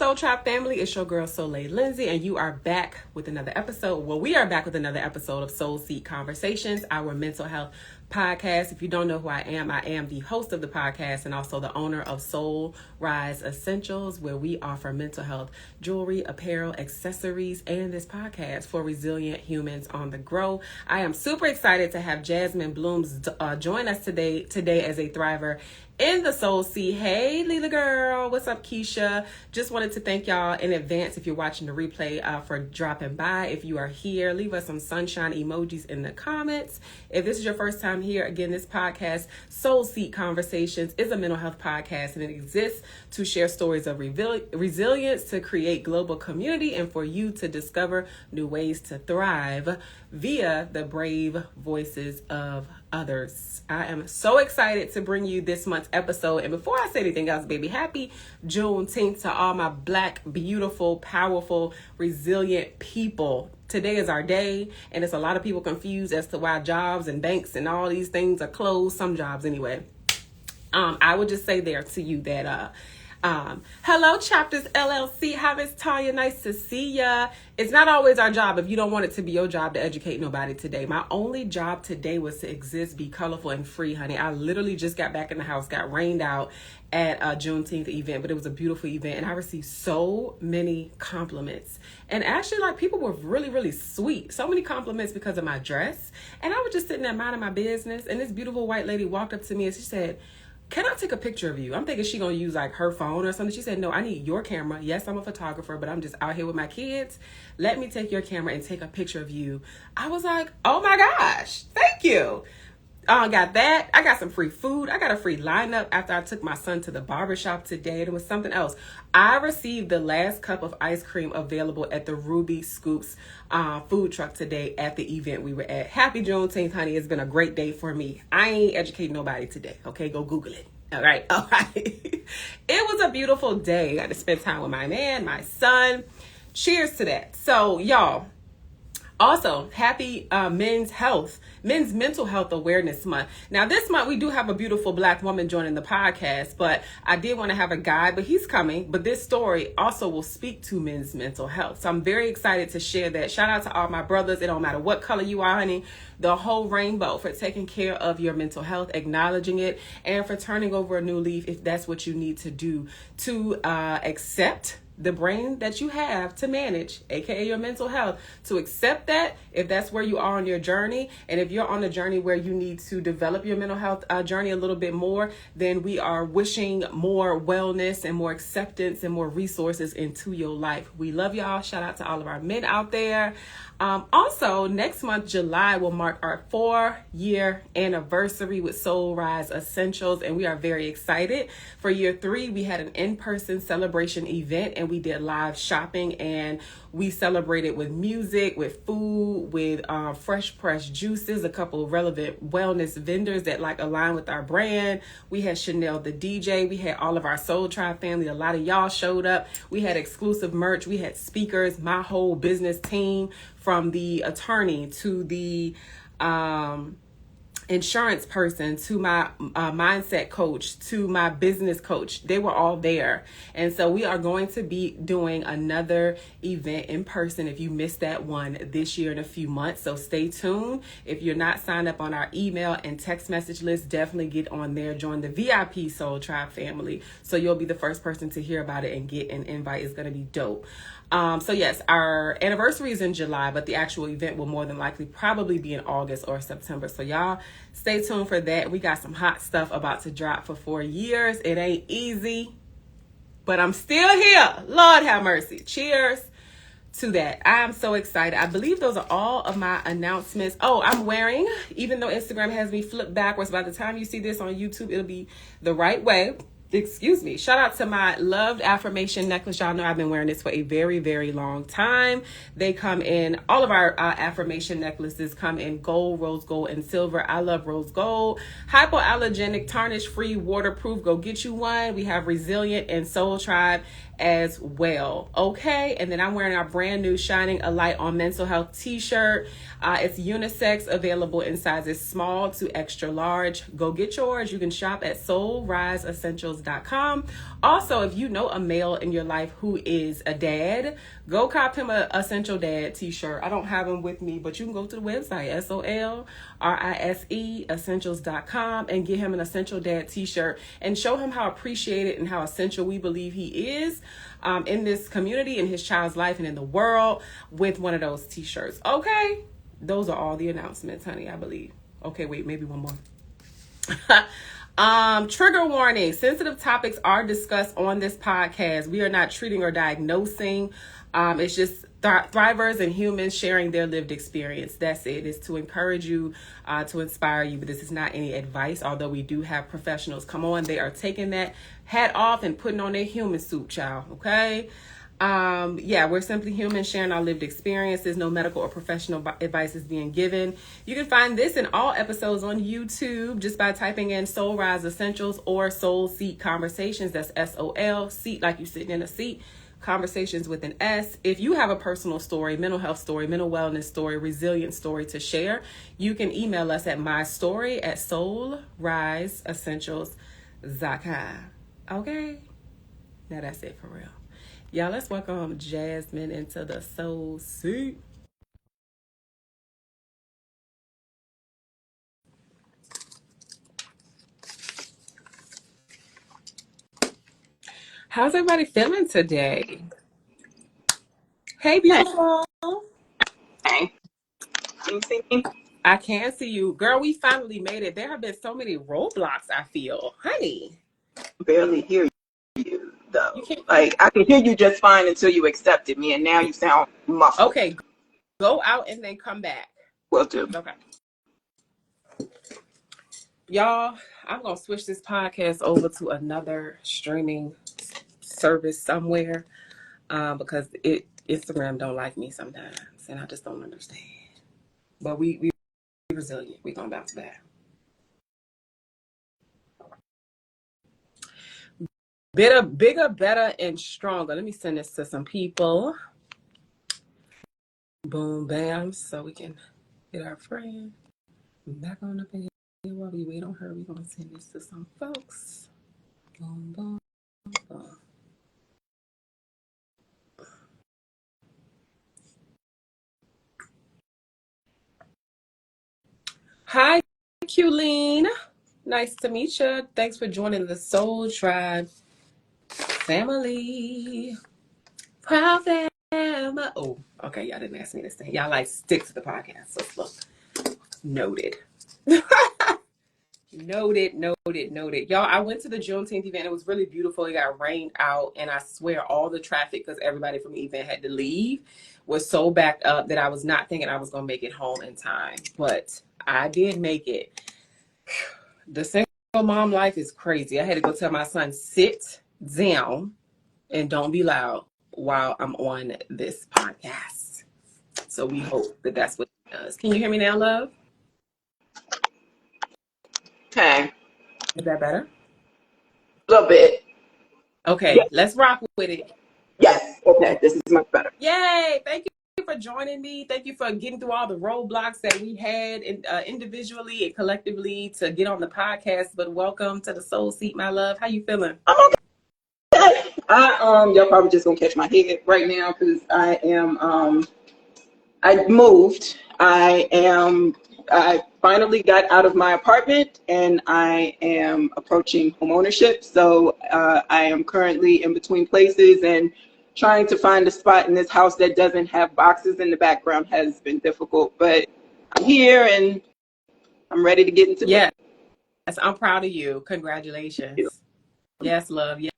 Soul Tribe family, it's your girl Soliel Lindsey, and you are back with another episode. Well, we are back with another episode of Soul Seek Conversations, our mental health podcast. If you don't know who I am the host of the podcast and also the owner of Soul Rise Essentials, where we offer mental health jewelry, apparel, accessories, and this podcast for resilient humans on the grow. I am super excited to have Jasmine Blooms join us today as a thriver in the Soul Sea. Hey, Leela girl. What's up, Keisha? Just wanted to thank y'all in advance if you're watching the replay for dropping by. If you are here, leave us some sunshine emojis in the comments. If this is your first time here, again, this podcast, Soul Seek Conversations, is a mental health podcast, and it exists to share stories of resilience, to create global community, and for you to discover new ways to thrive via the brave voices of others. I am so excited to bring you this month's episode. And before I say anything else, baby, happy Juneteenth to all my Black, beautiful, powerful, resilient people. Today is our day, and it's a lot of people confused as to why jobs and banks and all these things are closed. Some jobs anyway. I would just say there to you that hello, Chapters LLC. Hi, Miss Tanya. Nice to see ya. It's not always our job if you don't want it to be your job to educate nobody today. My only job today was to exist, be colorful and free, honey. I literally just got back in the house, got rained out at a Juneteenth event, but it was a beautiful event, and I received so many compliments. And actually, like, people were really, really sweet. So many compliments because of my dress. And I was just sitting there minding my business, and this beautiful white lady walked up to me and she said, "Can I take a picture of you?" I'm thinking she gonna use like her phone or something. She said, "No, I need your camera. Yes, I'm a photographer, but I'm just out here with my kids. Let me take your camera and take a picture of you." I was like, "Oh my gosh, thank you." Got that. I got some free food. I got a free lineup after I took my son to the barbershop today. There was something else. I received the last cup of ice cream available at the Ruby Scoops food truck today at the event we were at. Happy Juneteenth, honey. It's been a great day for me. I ain't educating nobody today. Okay, go Google it. All right. It was a beautiful day. I got to spend time with my man, my son. Cheers to that. So, y'all, also, happy Men's Mental Health Awareness Month. Now, this month, we do have a beautiful Black woman joining the podcast, but I did want to have a guy, but he's coming. But this story also will speak to men's mental health. So I'm very excited to share that. Shout out to all my brothers. It don't matter what color you are, honey. The whole rainbow, for taking care of your mental health, acknowledging it, and for turning over a new leaf if that's what you need to do to accept the brain that you have to manage, aka your mental health, to accept that if that's where you are on your journey. And if you're on a journey where you need to develop your mental health journey a little bit more, then we are wishing more wellness and more acceptance and more resources into your life. We love y'all. Shout out to all of our men out there. Also, next month, July, will mark our 4-year anniversary with Soul Rise Essentials, and we are very excited. For year 3, we had an in-person celebration event, and we did live shopping, and we celebrated with music, with food, with fresh pressed juices, a couple of relevant wellness vendors that like align with our brand. We had Chanel the DJ. We had all of our Soul Tribe family. A lot of y'all showed up. We had exclusive merch. We had speakers, my whole business team, from the attorney to the insurance person to my mindset coach to my business coach. They were all there. And so we are going to be doing another event in person if you missed that one this year in a few months. So stay tuned. If you're not signed up on our email and text message list, definitely get on there. Join the VIP Soul Tribe family so you'll be the first person to hear about it and get an invite. It's going to be dope. So yes, our anniversary is in July, but the actual event will more than likely probably be in August or September. So y'all stay tuned for that. We got some hot stuff about to drop for 4 years. It ain't easy, but I'm still here. Lord have mercy. Cheers to that. I'm so excited. I believe those are all of my announcements. Oh, I'm wearing, even though Instagram has me flipped backwards, by the time you see this on YouTube, it'll be the right way. Excuse me. Shout out to my loved affirmation necklace. Y'all know I've been wearing this for a very, very long time. They come in, all of our affirmation necklaces come in gold, rose gold, and silver. I love rose gold. Hypoallergenic, tarnish free, waterproof. Go get you one. We have Resilient and Soul Tribe as well. Okay. And then I'm wearing our brand new Shining a Light on Mental Health t-shirt. It's unisex, available in sizes small to extra large. Go get yours. You can shop at soulriseessentials.com. Also, if you know a male in your life who is a dad, go cop him a Essential Dad t-shirt. I don't have them with me, but you can go to the website, SOLRISE essentials.com, and get him an Essential Dad t-shirt and show him how appreciated and how essential we believe he is in this community, in his child's life, and in the world with one of those t-shirts. Okay? Those are all the announcements, honey, I believe. Okay, wait, maybe one more. Trigger warning. Sensitive topics are discussed on this podcast. We are not treating or diagnosing. It's just thrivers and humans sharing their lived experience. That's it. It's to encourage you, to inspire you, but this is not any advice. Although we do have professionals come on, they are taking that hat off and putting on their human suit, child. Okay. We're simply humans sharing our lived experiences. No medical or professional advice is being given. You can find this and all episodes on YouTube just by typing in Soul Rise Essentials or Soul Seat Conversations. That's SOL, seat like you're sitting in a seat, conversations with an S. If you have a personal story, mental health story, mental wellness story, resilient story to share, you can email us at mystory@soulriseessentials.com. Okay? Now that's it for real. Y'all, let's welcome Jasmine into the Soul Seat. How's everybody feeling today? Hey, beautiful. Hey. Can you see me? I can see you. Girl, we finally made it. There have been so many roadblocks, I feel. Honey. Barely hear you, though. Like, I can hear you just fine until you accepted me, and now you sound muffled. Okay, go out and then come back. Will do. Okay. Y'all, I'm going to switch this podcast over to another streaming service somewhere because Instagram don't like me sometimes, and I just don't understand. But we resilient. We going to bounce back. Bigger, better, and stronger. Let me send this to some people. Boom, bam, so we can get our friend back on the page. While we wait on her, we're going to send this to some folks. Boom, boom, boom. Hi, Culene. Nice to meet you. Thanks for joining the Soul Tribe family. Proud family. Oh, okay. Y'all didn't ask me this thing. Y'all like stick to the podcast. So look. Noted. Noted. Y'all, I went to the Juneteenth event. It was really beautiful. It got rained out, and I swear all the traffic, because everybody from the event had to leave, was so backed up that I was not thinking I was going to make it home in time. But I did make it. The single mom life is crazy. I had to go tell my son, sit down and don't be loud while I'm on this podcast. So we hope that that's what it does. Can you hear me now, love? Okay. Is that better? A little bit. Okay, yes. Let's rock with it. Yes. Okay, this is much better. Yay! Thank you for joining me. Thank you for getting through all the roadblocks that we had individually and collectively to get on the podcast. But welcome to the Soul Seat, my love. How you feeling? I'm okay. Y'all probably just gonna catch my head right now because I am I moved. I finally got out of my apartment and I am approaching home ownership. So I am currently in between places, and trying to find a spot in this house that doesn't have boxes in the background has been difficult. But I'm here and I'm ready to get into it. Yes, I'm proud of you. Congratulations. Yes, love. Yes.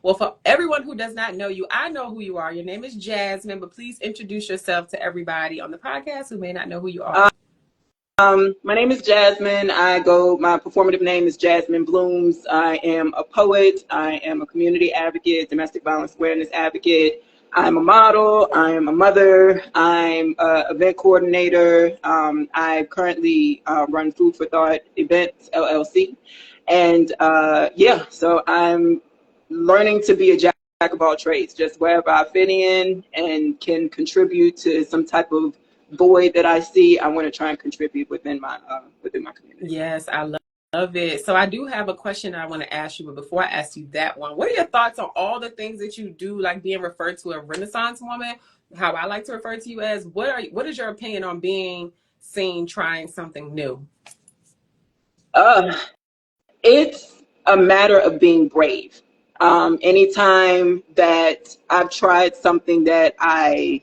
Well, for everyone who does not know you, I know who you are. Your name is Jasmine, but please introduce yourself to everybody on the podcast who may not know who you are. My name is Jasmine. My performative name is Jasmine Blooms. I am a poet. I am a community advocate, domestic violence awareness advocate. I'm a model. I am a mother. I'm an event coordinator. I currently run Food for Thought Events, LLC. And so I'm learning to be a of all trades, just wherever I fit in and can contribute to some type of void that I see. I want to try and contribute within my community. Yes, I love it. So I do have a question I want to ask you, but before I ask you that one, what are your thoughts on all the things that you do, like being referred to a Renaissance woman, how I like to refer to you as? What is your opinion on being seen trying something new? It's a matter of being brave. Anytime that I've tried something that I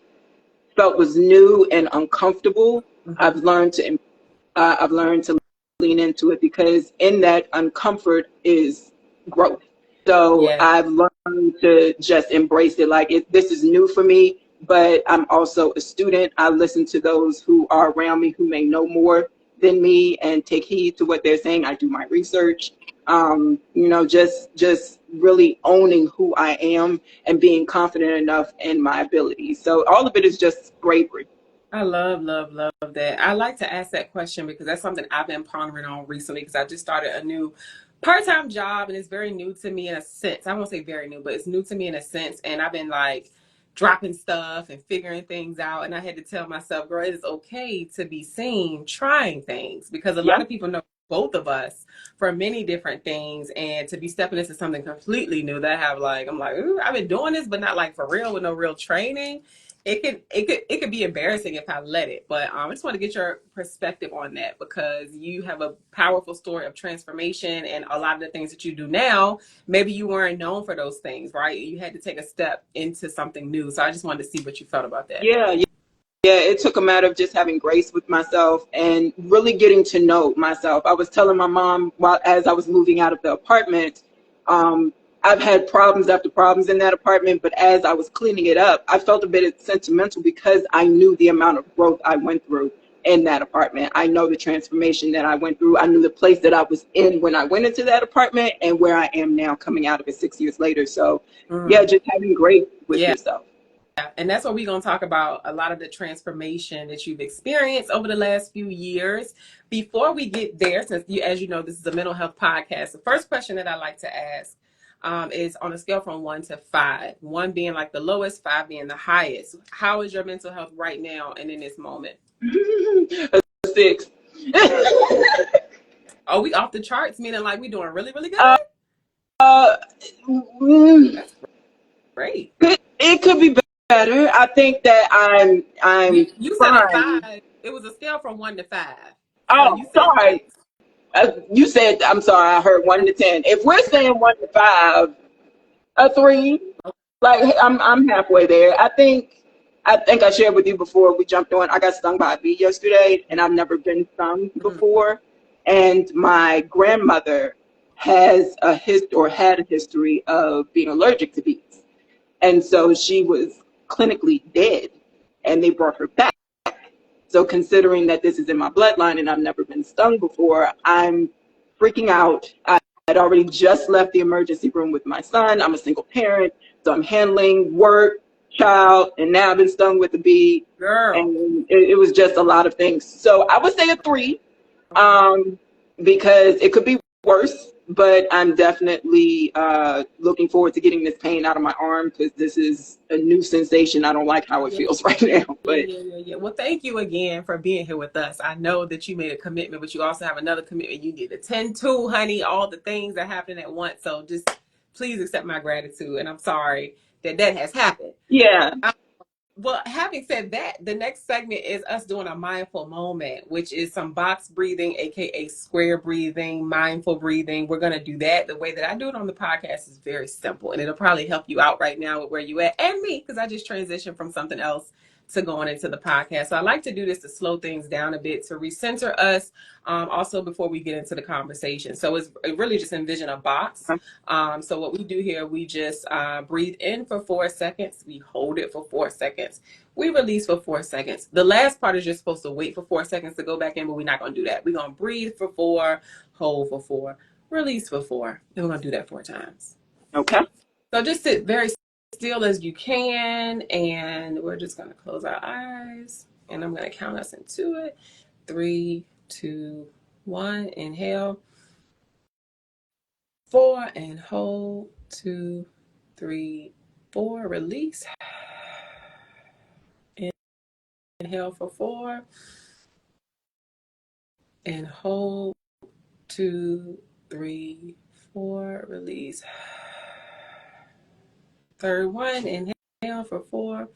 felt was new and uncomfortable, Mm-hmm. I've learned to lean into it, because in that uncomfort is growth. So Yeah, I've learned to just embrace it. Like, this is new for me, but I'm also a student. I listen to those who are around me who may know more than me and take heed to what they're saying. I do my research. Just really owning who I am and being confident enough in my abilities. So all of it is just bravery. I love that. I like to ask that question because that's something I've been pondering on recently, because I just started a new part-time job and it's very new to me in a sense. I won't say very new, but it's new to me in a sense. And I've been like dropping stuff and figuring things out. And I had to tell myself, girl, it is okay to be seen trying things, because a lot Yeah. of people know both of us for many different things, and to be stepping into something completely new that I'm like, ooh, I've been doing this, but not like for real with no real training. It could be embarrassing if I let it, but I just want to get your perspective on that, because you have a powerful story of transformation, and a lot of the things that you do now, maybe you weren't known for those things, right? You had to take a step into something new. So I just wanted to see what you felt about that. Yeah. Yeah, it took a matter of just having grace with myself and really getting to know myself. I was telling my mom, as I was moving out of the apartment, I've had problems after problems in that apartment, but as I was cleaning it up, I felt a bit sentimental because I knew the amount of growth I went through in that apartment. I know the transformation that I went through. I knew the place that I was in when I went into that apartment and where I am now coming out of it 6 years later. So yeah, just having grace with Yeah. yourself. And that's what we're going to talk about, a lot of the transformation that you've experienced over the last few years. Before we get there, since as you know, this is a mental health podcast, the first question that I like to ask is on a scale from 1 to 5, 1 being like the lowest, 5 being the highest. How is your mental health right now and in this moment? A 6. Are we off the charts, meaning like we doing really, really Uh, good? mm, That's great. it could be better. I think that I'm You said a trying. 5. It was a scale from 1 to 5. So Oh, you said sorry. 6. You said, I'm sorry. I heard 1 to 10. If we're saying 1 to 5, a 3. Like, I'm halfway there. I think I shared with you before we jumped on. I got stung by a bee yesterday, and I've never been stung before. And my grandmother had a history of being allergic to bees. And so she was clinically dead, and they brought her back. So considering that this is in my bloodline and I've never been stung before, I'm freaking out. I had already just left the emergency room with my son. I'm a single parent, so I'm handling work, child, and now I've been stung with a bee. Girl. And it was just a lot of things. So I would say a 3, Okay. because it could be worse, but I'm definitely looking forward to getting this pain out of my arm, because this is a new sensation. I don't like how it Yeah. feels right now. But Yeah. Well, thank you again for being here with us. I know that you made a commitment, but you also have another commitment you need to tend to, honey, all the things that happen at once. So just please accept my gratitude. And I'm sorry that that has happened. yeah. Well, having said that, the next segment is us doing a mindful moment, which is some box breathing, aka square breathing, mindful breathing. We're going to do that. The way that I do it on the podcast is very simple, and it'll probably help you out right now with where you at, and me, because I just transitioned from something else to going into the podcast. So I like to do this to slow things down a bit, to recenter us, also before we get into the conversation. So it really just envision a box. So what we do here, we just breathe in for 4 seconds. We hold it for 4 seconds. We release for 4 seconds. The last part is you're supposed to wait for 4 seconds to go back in, but we're not going to do that. We're going to breathe for 4, hold for 4, release for 4. And we're going to do that 4 times. Okay. So just sit very still as you can, and we're just going to close our eyes, and I'm going to count us into it. 3, 2, 1. Inhale. 4 and hold. 2, 3, 4, release. Inhale for 4 and hold. 2, 3, 4, release. Third one, inhale for 4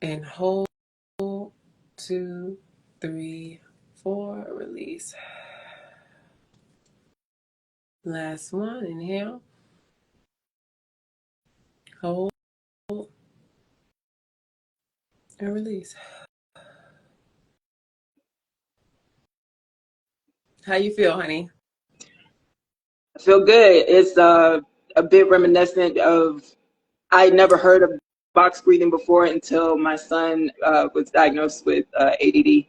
and hold. 2, 3, 4, release. Last one, inhale, hold, and release. How you feel, honey? I feel good. It's a bit reminiscent of, I never heard of box breathing before until my son was diagnosed with ADD.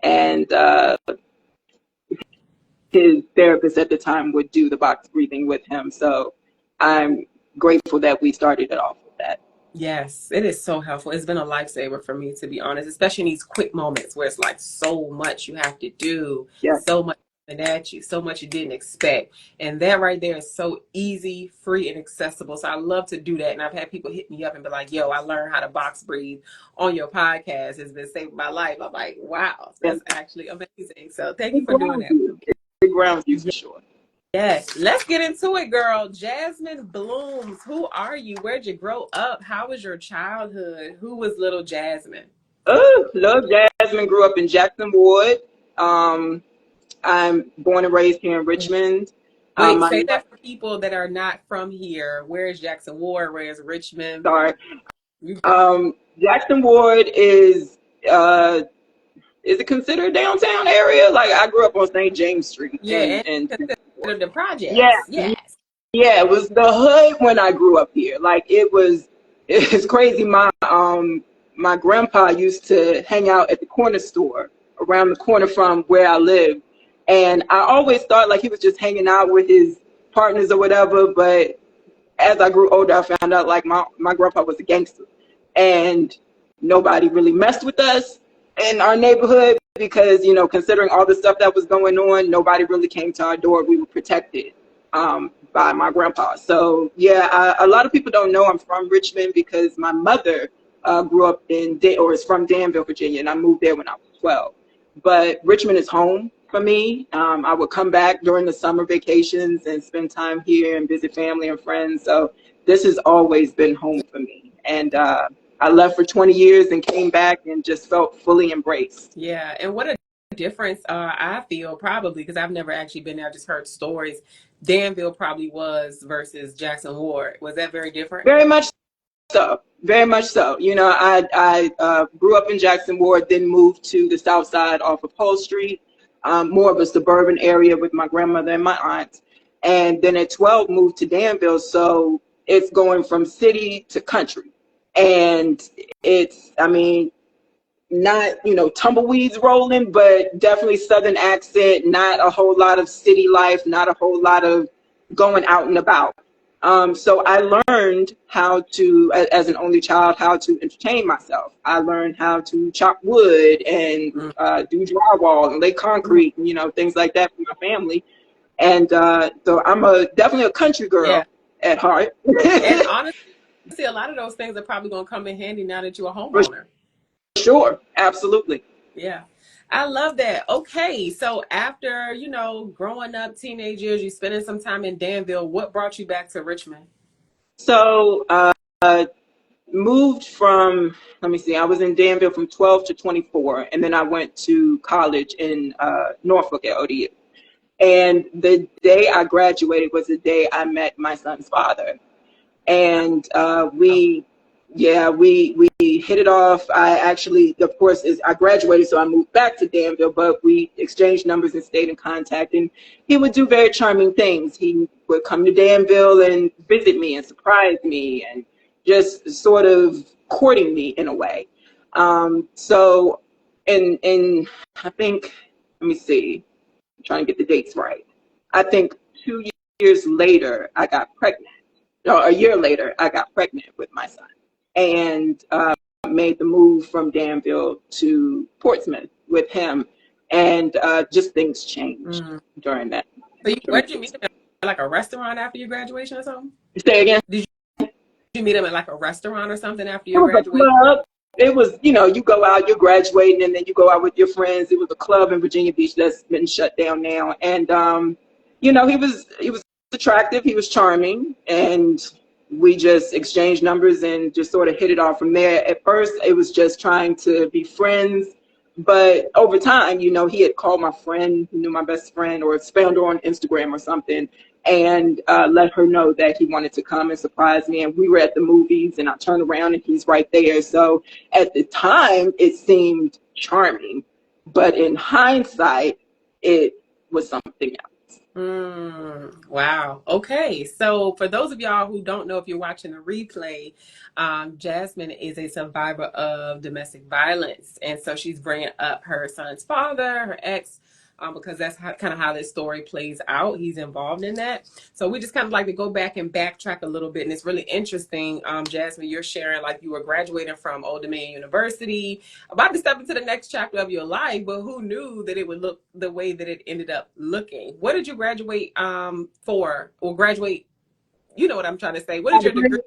And his therapist at the time would do the box breathing with him. So I'm grateful that we started it off with that. Yes, it is so helpful. It's been a lifesaver for me, to be honest, especially in these quick moments where it's like so much you have to do, Yeah. so much at you, so much you didn't expect. And that right there is so easy, free, and accessible. So I love to do that. And I've had people hit me up and be like, yo, I learned how to box breathe on your podcast. It's been saving my life. I'm like, wow, that's actually amazing. So thank you for doing that. It grounds you for sure. Yes, let's get into it, girl. Jasmine Blooms, who are you? Where'd you grow up? How was your childhood? Who was little Jasmine? Little Jasmine grew up in Jackson Ward. I'm born and raised here in Richmond. Wait, say that for people that are not from here. Where is Jackson Ward? Where is Richmond? Sorry. Jackson Ward is it considered downtown area? Like, I grew up on St. James Street. Yeah, and considered the projects. Yeah. Yes. Yeah, it was the hood when I grew up here. Like, it's crazy. My grandpa used to hang out at the corner store around the corner from where I lived. And I always thought like he was just hanging out with his partners or whatever. But as I grew older, I found out like my grandpa was a gangster. And nobody really messed with us in our neighborhood because, you know, considering all the stuff that was going on, nobody really came to our door. We were protected by my grandpa. So, yeah, a lot of people don't know I'm from Richmond because my mother grew up is from Danville, Virginia, and I moved there when I was 12. But Richmond is home for me. I would come back during the summer vacations and spend time here and visit family and friends. So this has always been home for me. And I left for 20 years and came back and just felt fully embraced. Yeah, and what a difference I feel probably, because I've never actually been there, I just heard stories. Danville probably was versus Jackson Ward. Was that very different? Very much so. Very much so. You know, I grew up in Jackson Ward, then moved to the south side off of Hull Street, more of a suburban area with my grandmother and my aunt. And then at 12, moved to Danville. So it's going from city to country. And it's, I mean, not, you know, tumbleweeds rolling, but definitely Southern accent, not a whole lot of city life, not a whole lot of going out and about. So I learned how to, as an only child, how to entertain myself. I learned how to chop wood and do drywall and lay concrete, and, you know, things like that for my family. And so I'm definitely a country girl at heart. And honestly, a lot of those things are probably going to come in handy now that you're a homeowner. Sure, absolutely. Yeah, I love that. Okay, so after, you know, growing up, teenage years, you spending some time in Danville, what brought you back to Richmond? So moved from, let me see, I was in Danville from 12 to 24, and then I went to college in Norfolk at ODU. And the day I graduated was the day I met my son's father. And we hit it off. I actually, of course, I graduated, so I moved back to Danville, but we exchanged numbers and stayed in contact. And he would do very charming things. He would come to Danville and visit me and surprise me and just sort of courting me in a way. So in I think, let me see, I'm trying to get the dates right. I think 2 years later, I got pregnant. No, a year later, I got pregnant with my son and made the move from Danville to Portsmouth with him. And just things changed during that. So where did you meet him? Like a restaurant after your graduation or something? Say again. Did you meet him at like a restaurant or something after It your was a graduation? club. It was, you go out, you're graduating, and then you go out with your friends. It was a club in Virginia Beach that's been shut down now. And he was attractive, he was charming, and we just exchanged numbers and just sort of hit it off from there. At first, it was just trying to be friends, but over time, he had called my friend, who knew my best friend, or found her on Instagram or something, and let her know that he wanted to come and surprise me. And we were at the movies, and I turned around and he's right there. So at the time, it seemed charming, but in hindsight, it was something else. Wow. Okay. So for those of y'all who don't know, if you're watching the replay, Jasmine is a survivor of domestic violence. And so she's bringing up her son's father, her ex, because that's kind of how this story plays out. He's involved in that. So we just kind of like to go back and backtrack a little bit. And it's really interesting, Jasmine, you're sharing like you were graduating from Old Dominion University, about to step into the next chapter of your life, but who knew that it would look the way that it ended up looking? What did you graduate for, or graduate? You know what I'm trying to say. What is your degree?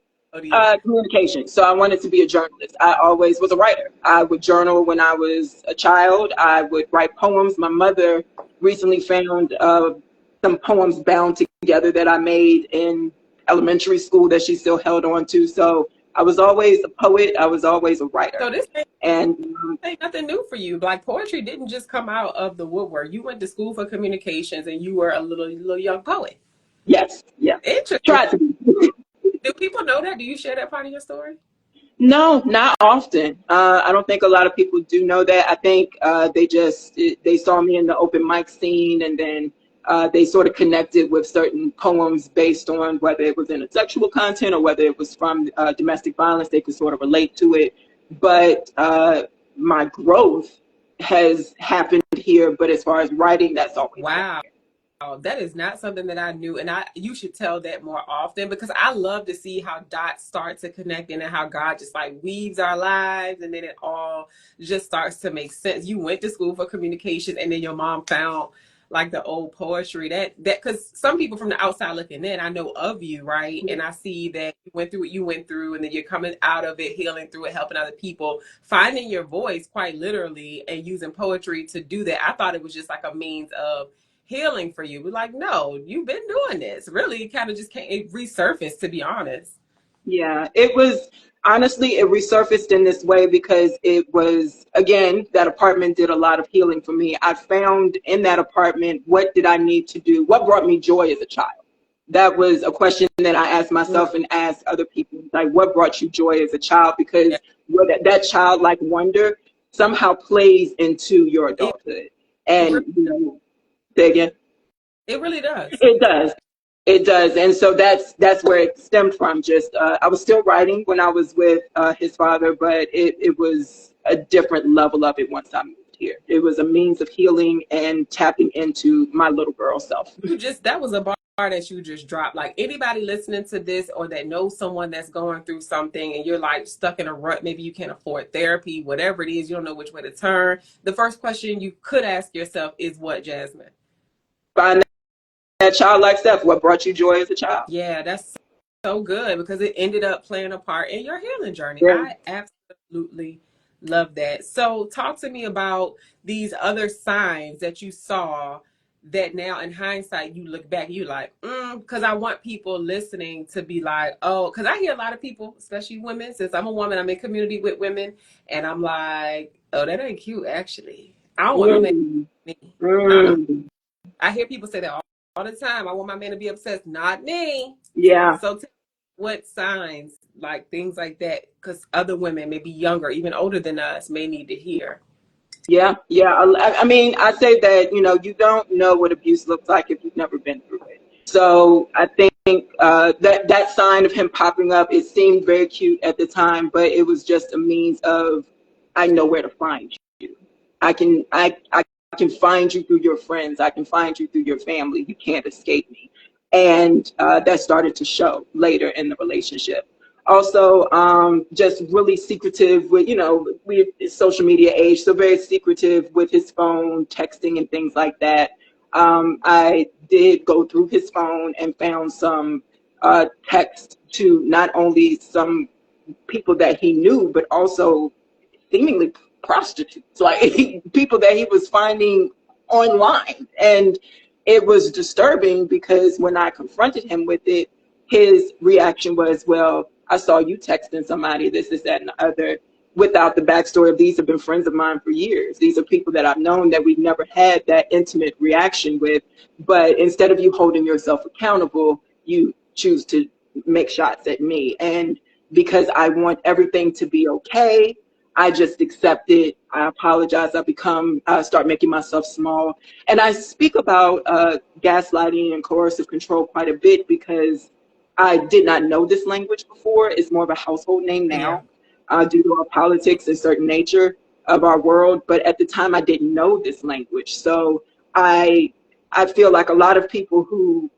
Communication. So I wanted to be a journalist. I always was a writer. I would journal when I was a child. I would write poems. My mother recently found some poems bound together that I made in elementary school that she still held on to. So I was always a poet. I was always a writer. So this ain't nothing new for you. Like poetry didn't just come out of the woodwork. You went to school for communications, and you were a little young poet. Yes. Yeah. Interesting. Tried to be. Do people know that? Do you share that part of your story? No, not often. I don't think a lot of people do know that. I think they saw me in the open mic scene, and then they sort of connected with certain poems based on whether it was in a sexual content or whether it was from domestic violence. They could sort of relate to it. But my growth has happened here. But as far as writing, that's always wow. That is not something that I knew, and you should tell that more often, because I love to see how dots start to connect and then how God just like weaves our lives, and then it all just starts to make sense. You went to school for communications, and then your mom found like the old poetry that because some people from the outside looking in, I know of you, right? And I see that you went through what you went through, and then you're coming out of it, healing through it, helping other people, finding your voice quite literally, and using poetry to do that. I thought it was just like a means of healing for you. We're like, no, you've been doing this. Really, it kind of just it resurfaced, to be honest. Yeah, it was honestly, it resurfaced in this way because it was, again, that apartment did a lot of healing for me. I found in that apartment, what did I need to do? What brought me joy as a child? That was a question that I asked myself and asked other people, like, what brought you joy as a child? Because that childlike wonder somehow plays into your adulthood. And, say again? It really does. It does. It does. And so that's where it stemmed from. Just I was still writing when I was with his father, but it was a different level of it once I moved here. It was a means of healing and tapping into my little girl self. That was a bar that you just dropped. Like anybody listening to this or that knows someone that's going through something and you're like stuck in a rut, maybe you can't afford therapy, whatever it is, you don't know which way to turn. The first question you could ask yourself is what, Jasmine? Find that childlike self. What brought you joy as a child? Yeah, that's so good because it ended up playing a part in your healing journey. Yeah. I absolutely love that. So talk to me about these other signs that you saw that now in hindsight, you look back, you like, because I want people listening to be like, oh, because I hear a lot of people, especially women, since I'm a woman, I'm in community with women, and I'm like, oh, that ain't cute, actually. I don't want my man to be me. I hear people say that all the time. I want my man to be obsessed, not me. Yeah. So what signs, like things like that, because other women, maybe younger, even older than us, may need to hear. Yeah. I mean, I say that, you don't know what abuse looks like if you've never been through it. So I think that sign of him popping up, it seemed very cute at the time, but it was just a means of, I know where to find you. I can find you through your friends. I can find you through your family. You can't escape me. And that started to show later in the relationship. Also, just really secretive with, we're social media age, so very secretive with his phone, texting and things like that. I did go through his phone and found some text to not only some people that he knew, but also seemingly prostitutes, like people that he was finding online. And it was disturbing because when I confronted him with it, his reaction was, well, I saw you texting somebody, this, that, and the other, without the backstory of these have been friends of mine for years. These are people that I've known that we've never had that intimate reaction with. But instead of you holding yourself accountable, you choose to make shots at me. And because I want everything to be okay, I just accept it. I apologize. I start making myself small. And I speak about gaslighting and coercive control quite a bit because I did not know this language before. It's more of a household name now, due to our politics and certain nature of our world. But at the time, I didn't know this language. So I feel like a lot of people who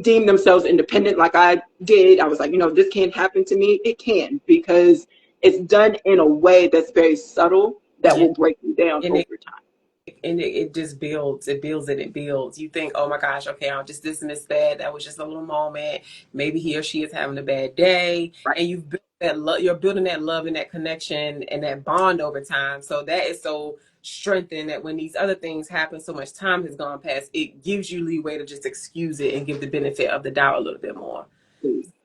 deem themselves independent like I did, I was like, this can't happen to me. It can, because it's done in a way that's very subtle that will break you down over time. And it just builds, it builds, and it builds. You think, oh my gosh, okay, I'll just dismiss that. That was just a little moment. Maybe he or she is having a bad day. Right. And you've built that love, you're building that love and that connection and that bond over time. So that is so strengthened that when these other things happen, so much time has gone past, it gives you leeway to just excuse it and give the benefit of the doubt a little bit more.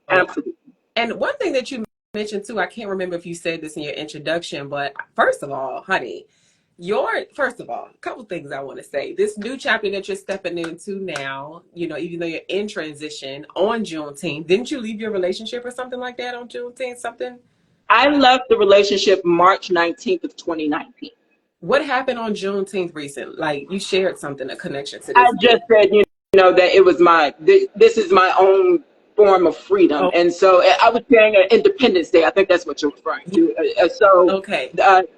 Absolutely. And one thing that you mentioned too, I can't remember if you said this in your introduction, but first of all, honey, first of all, a couple things I want to say. This new chapter that you're stepping into now, even though you're in transition on Juneteenth, didn't you leave your relationship or something like that on Juneteenth? Something? I left the relationship March 19th of 2019. What happened on Juneteenth recently? Like, you shared something, a connection to this. I just said, that it was this is my own form of freedom. Oh. And so I was saying Independence Day. I think that's what you're referring to. Okay.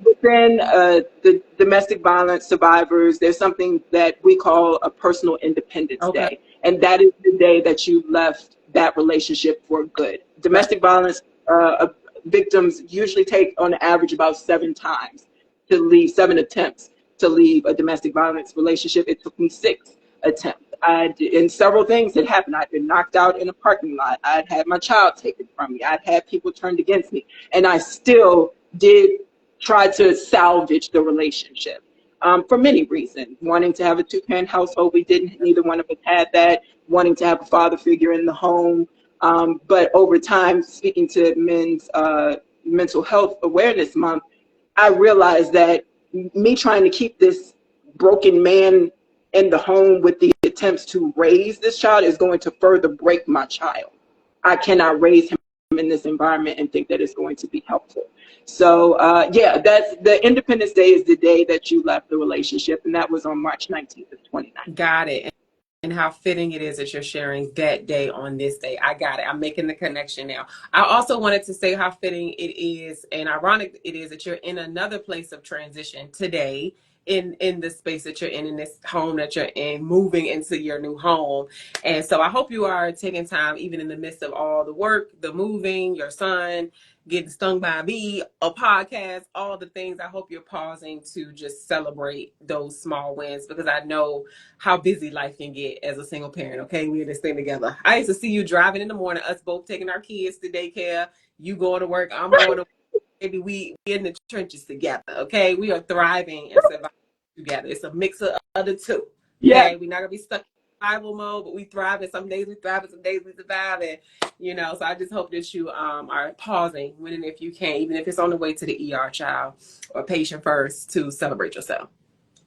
Within the domestic violence survivors, there's something that we call a personal independence day. And that is the day that you left that relationship for good. Domestic violence victims usually take on average about 7 attempts to leave a domestic violence relationship. It took me 6 attempts. And several things had happened. I'd been knocked out in a parking lot. I'd had my child taken from me. I'd had people turned against me. And I still did try to salvage the relationship for many reasons. Wanting to have a 2-parent household. Neither one of us had that. Wanting to have a father figure in the home. But over time, speaking to Men's Mental Health Awareness Month, I realized that me trying to keep this broken man in the home with the attempts to raise this child is going to further break my child. I cannot raise him in this environment and think that it's going to be helpful. So that's the Independence Day is the day that you left the relationship, and that was on March 19th of 2019. Got it. And how fitting it is that you're sharing that day on this day. I got it. I'm making the connection now. I also wanted to say how fitting it is and ironic it is that you're in another place of transition today in the space that you're in this home that you're in, moving into your new home. And so I hope you are taking time, even in the midst of all the work, the moving, your son, getting stung by a bee, a podcast, all the things. I hope you're pausing to just celebrate those small wins, because I know how busy life can get as a single parent. Okay, we're in this thing together. I used to see you driving in the morning, us both taking our kids to daycare, you going to work, I'm going to work. Maybe we in the trenches together. Okay, we are thriving and surviving together. It's a mix of the two. Yeah, okay? We're not gonna be stuck in survival mode, but we thrive. And some days we thrive, and some days we survive. And so I just hope that you are pausing when and if you can, even if it's on the way to the ER, child, or patient first, to celebrate yourself.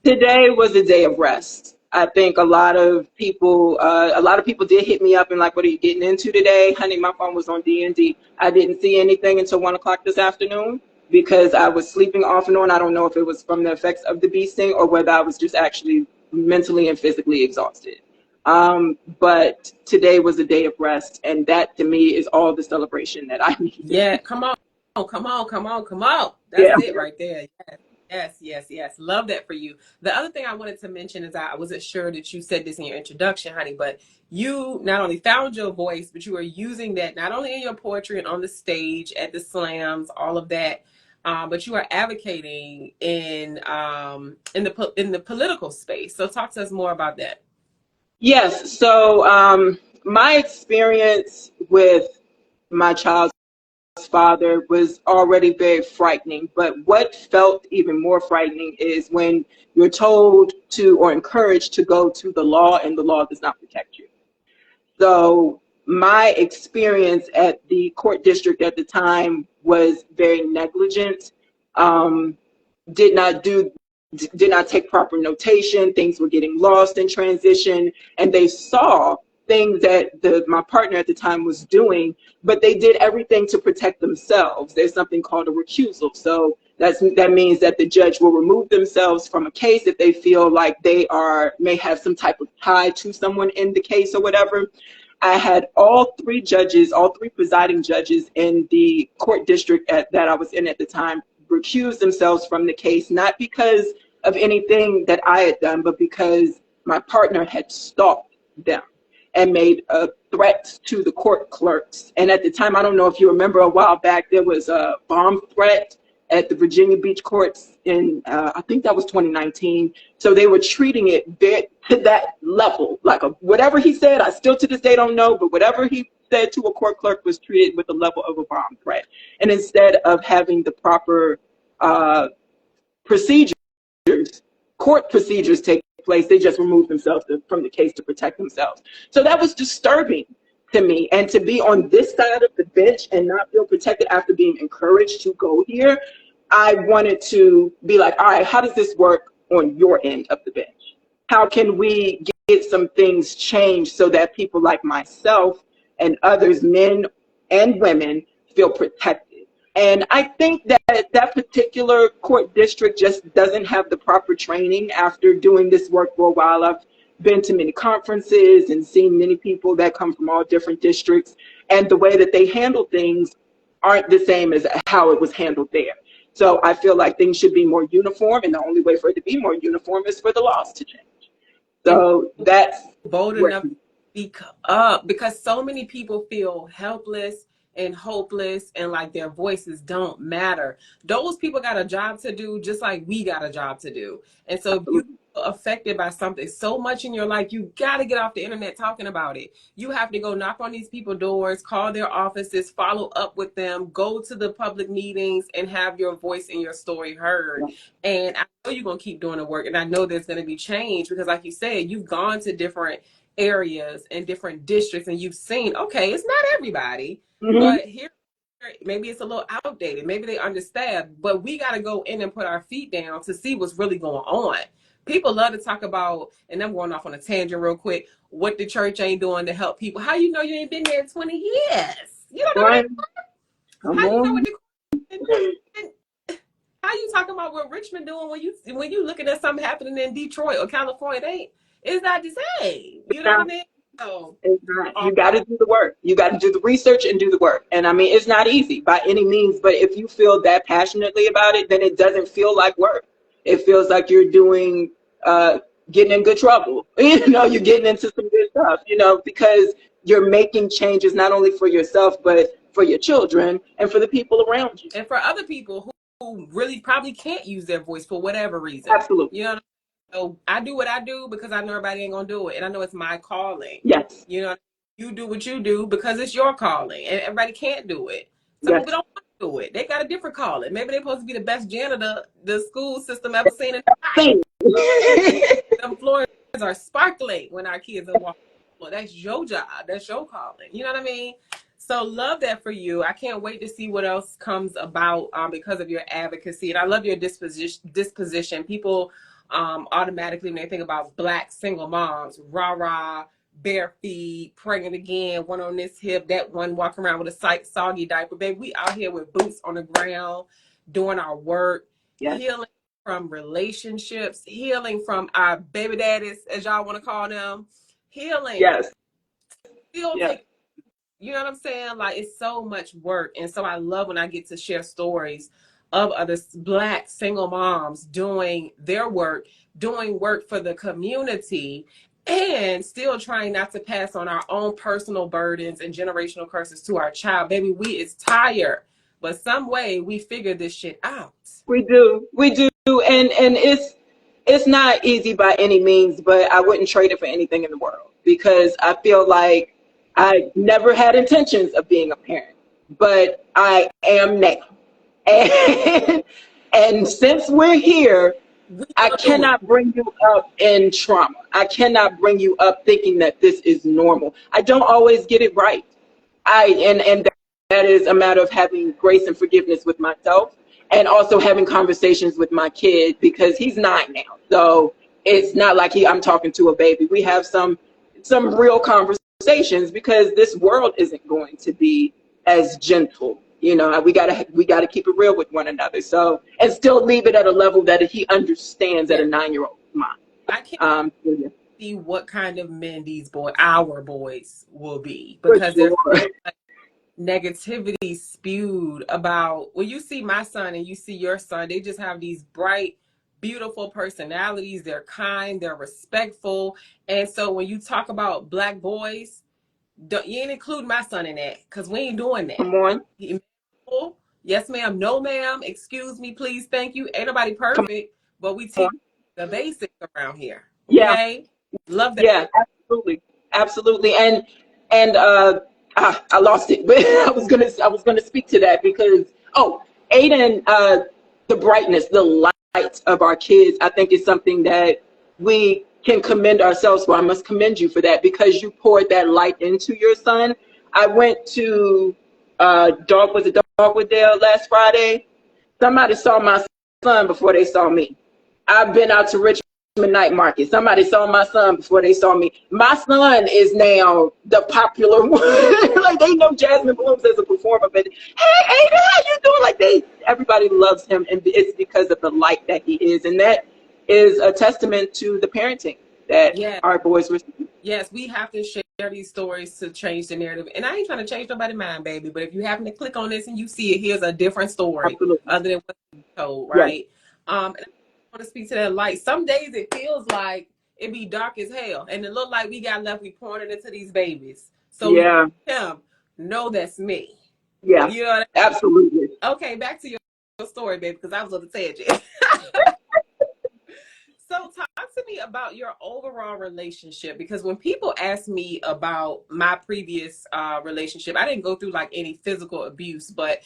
Today was a day of rest. I think a lot of people did hit me up and like, what are you getting into today? Honey, my phone was on D&D. I didn't see anything until 1 o'clock this afternoon because I was sleeping off and on. I don't know if it was from the effects of the bee sting or whether I was just actually mentally and physically exhausted. But today was a day of rest, and that to me is all the celebration that I need. Yeah, come on. That's it right there. Yes. Love that for you. The other thing I wanted to mention is I wasn't sure that you said this in your introduction, honey, but you not only found your voice, but you are using that not only in your poetry and on the stage, at the slams, all of that, but you are advocating in the political space. So talk to us more about that. Yes. So my experience with my child's father was already very frightening, but what felt even more frightening is when you're told to or encouraged to go to the law and the law does not protect you. So my experience at the court district at the time was very negligent. Did not take proper notation. Things were getting lost in transition, and they saw things that my partner at the time was doing, but they did everything to protect themselves. There's something called a recusal. So that means that the judge will remove themselves from a case if they feel like they may have some type of tie to someone in the case or whatever. I had all three presiding judges in the court district that I was in at the time recuse themselves from the case, not because of anything that I had done, but because my partner had stalked them and made threats to the court clerks. And at the time, I don't know if you remember, a while back, there was a bomb threat at the Virginia Beach courts in, I think that was 2019. So they were treating it to that level. Like whatever he said, I still to this day don't know, but whatever he said to a court clerk was treated with the level of a bomb threat. And instead of having the proper court procedures take place, they just removed themselves from the case to protect themselves. So that was disturbing to me. And to be on this side of the bench and not feel protected after being encouraged to go here, I wanted to be like, all right, how does this work on your end of the bench? How can we get some things changed so that people like myself and others, men and women, feel protected? And I think that that particular court district just doesn't have the proper training. After doing this work for a while, I've been to many conferences and seen many people that come from all different districts, and the way that they handle things aren't the same as how it was handled there. So I feel like things should be more uniform, and the only way for it to be more uniform is for the laws to change. So that's bold enough to speak up, because so many people feel helpless and hopeless and like their voices don't matter. Those people got a job to do just like we got a job to do. And so if you feel affected by something so much in your life, you got to get off the internet talking about it. You have to go knock on these people's doors, call their offices, follow up with them, go to the public meetings and have your voice and your story heard. And I know you're going to keep doing the work, and I know there's going to be change because, like you said, you've gone to different areas and different districts and you've seen, okay, it's not everybody. But here, maybe it's a little outdated. Maybe they understand, but we got to go in and put our feet down to see what's really going on. People love to talk about, and I'm going off on a tangent real quick, what the church ain't doing to help people. How you know you ain't been there in 20 years? You don't know right. How you know what how you talking about what Richmond doing when you looking at something happening in Detroit or California? It's not the same. You know what I mean? Oh, you got to do the work. You got to do the research and do the work. And I mean, it's not easy by any means, but if you feel that passionately about it, then it doesn't feel like work. It feels like you're doing, getting in good trouble. You know, you're getting into some good stuff, you know, because you're making changes not only for yourself, but for your children and for the people around you. And for other people who really probably can't use their voice for whatever reason. Absolutely. You know, so I do what I do because I know everybody ain't gonna do it, and I know it's my calling. Yes. You know, you do what you do because it's your calling, and everybody can't do it. Some people don't want to do it. They got a different calling. Maybe they're supposed to be the best janitor the school system ever seen in their life. Them floors are sparkling when our kids are walking. Well, that's your job. That's your calling. You know what I mean? So love that for you. I can't wait to see what else comes about because of your advocacy, and I love your disposition. People automatically, when they think about Black single moms, rah-rah, bare feet, pregnant again, one on this hip, that one walking around with a soggy diaper. Baby, we out here with boots on the ground, doing our work, healing from relationships, healing from our baby daddies, as y'all want to call them, healing. Still take, you know what I'm saying? Like, it's so much work. And so I love when I get to share stories of other Black single moms doing their work, doing work for the community, and still trying not to pass on our own personal burdens and generational curses to our child. Baby, we is tired, but some way we figure this shit out. We do. And it's not easy by any means, but I wouldn't trade it for anything in the world, because I feel like I never had intentions of being a parent, but I am now. And, and since we're here, We I gonna do it. cannot bring you up in trauma. I cannot bring you up thinking that this is normal. I don't always get it right. And that is a matter of having grace and forgiveness with myself, and also having conversations with my kid, because he's 9 now. So it's not like I'm talking to a baby. We have some real conversations, because this world isn't going to be as gentle. You know, we gotta keep it real with one another. So, and still leave it at a level that he understands at a 9-year-old mind. I can't Yeah. see what kind of men our boys will be, For because sure. there's like negativity spewed about, when you see my son and you see your son, they just have these bright, beautiful personalities. They're kind, they're respectful. And so when you talk about black boys, you ain't include my son in that, because we ain't doing that. Come on. Yes, ma'am. No, ma'am. Excuse me, please. Thank you. Ain't nobody perfect, but we teach the basics around here. Okay? Yeah. Love that. Yeah, absolutely. And I lost it, but I was gonna speak to that, because Aiden, the brightness, the light of our kids, I think is something that we can commend ourselves for. I must commend you for that, because you poured that light into your son. I went to Dogwood Dale last Friday. Somebody saw my son before they saw me. I've been out to Richmond night market. Somebody saw my son before they saw me. My son is now the popular one. Like, they know Jasmine Blooms as a performer, but hey, Aiden, how you doing? Like, everybody loves him, and it's because of the light that he is, and that is a testament to the parenting that our boys receive. Yes, we have to share these stories to change the narrative. And I ain't trying to change nobody's mind, baby. But if you happen to click on this and you see it, here's a different story. Absolutely. Other than what's told, right? And I want to speak to that light. Some days it feels like it be dark as hell, and it look like we got left. We pouring it into these babies. So him, no, that's me. Yeah, you know what I mean? Absolutely. Okay, back to your story, baby, because I was on the tangent. So talk to me about your overall relationship, because when people ask me about my previous relationship, I didn't go through like any physical abuse, but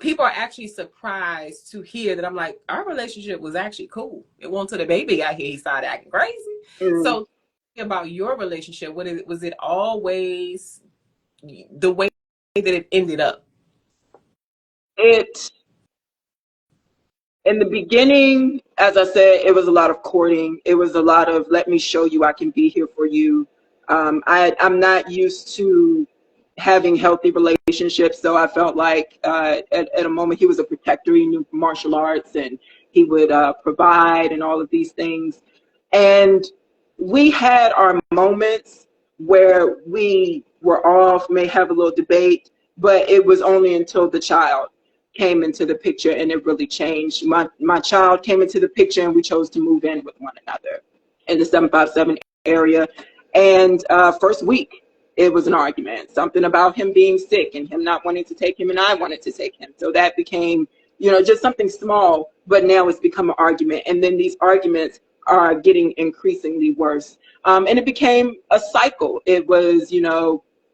people are actually surprised to hear that I'm like, our relationship was actually cool. It wasn't until the baby got here he started acting crazy. So about your relationship, was it always the way that it ended up? In the beginning, as I said, it was a lot of courting. It was a lot of, let me show you I can be here for you. I'm not used to having healthy relationships, so I felt like at a moment he was a protector. He knew martial arts, and he would provide and all of these things. And we had our moments where we were off, may have a little debate, but it was only until the child came into the picture and it really changed. My child came into the picture, and we chose to move in with one another in the 757 area. And first week, it was an argument, something about him being sick and him not wanting to take him, and I wanted to take him. So that became, just something small, but now it's become an argument. And then these arguments are getting increasingly worse. And it became a cycle. It was,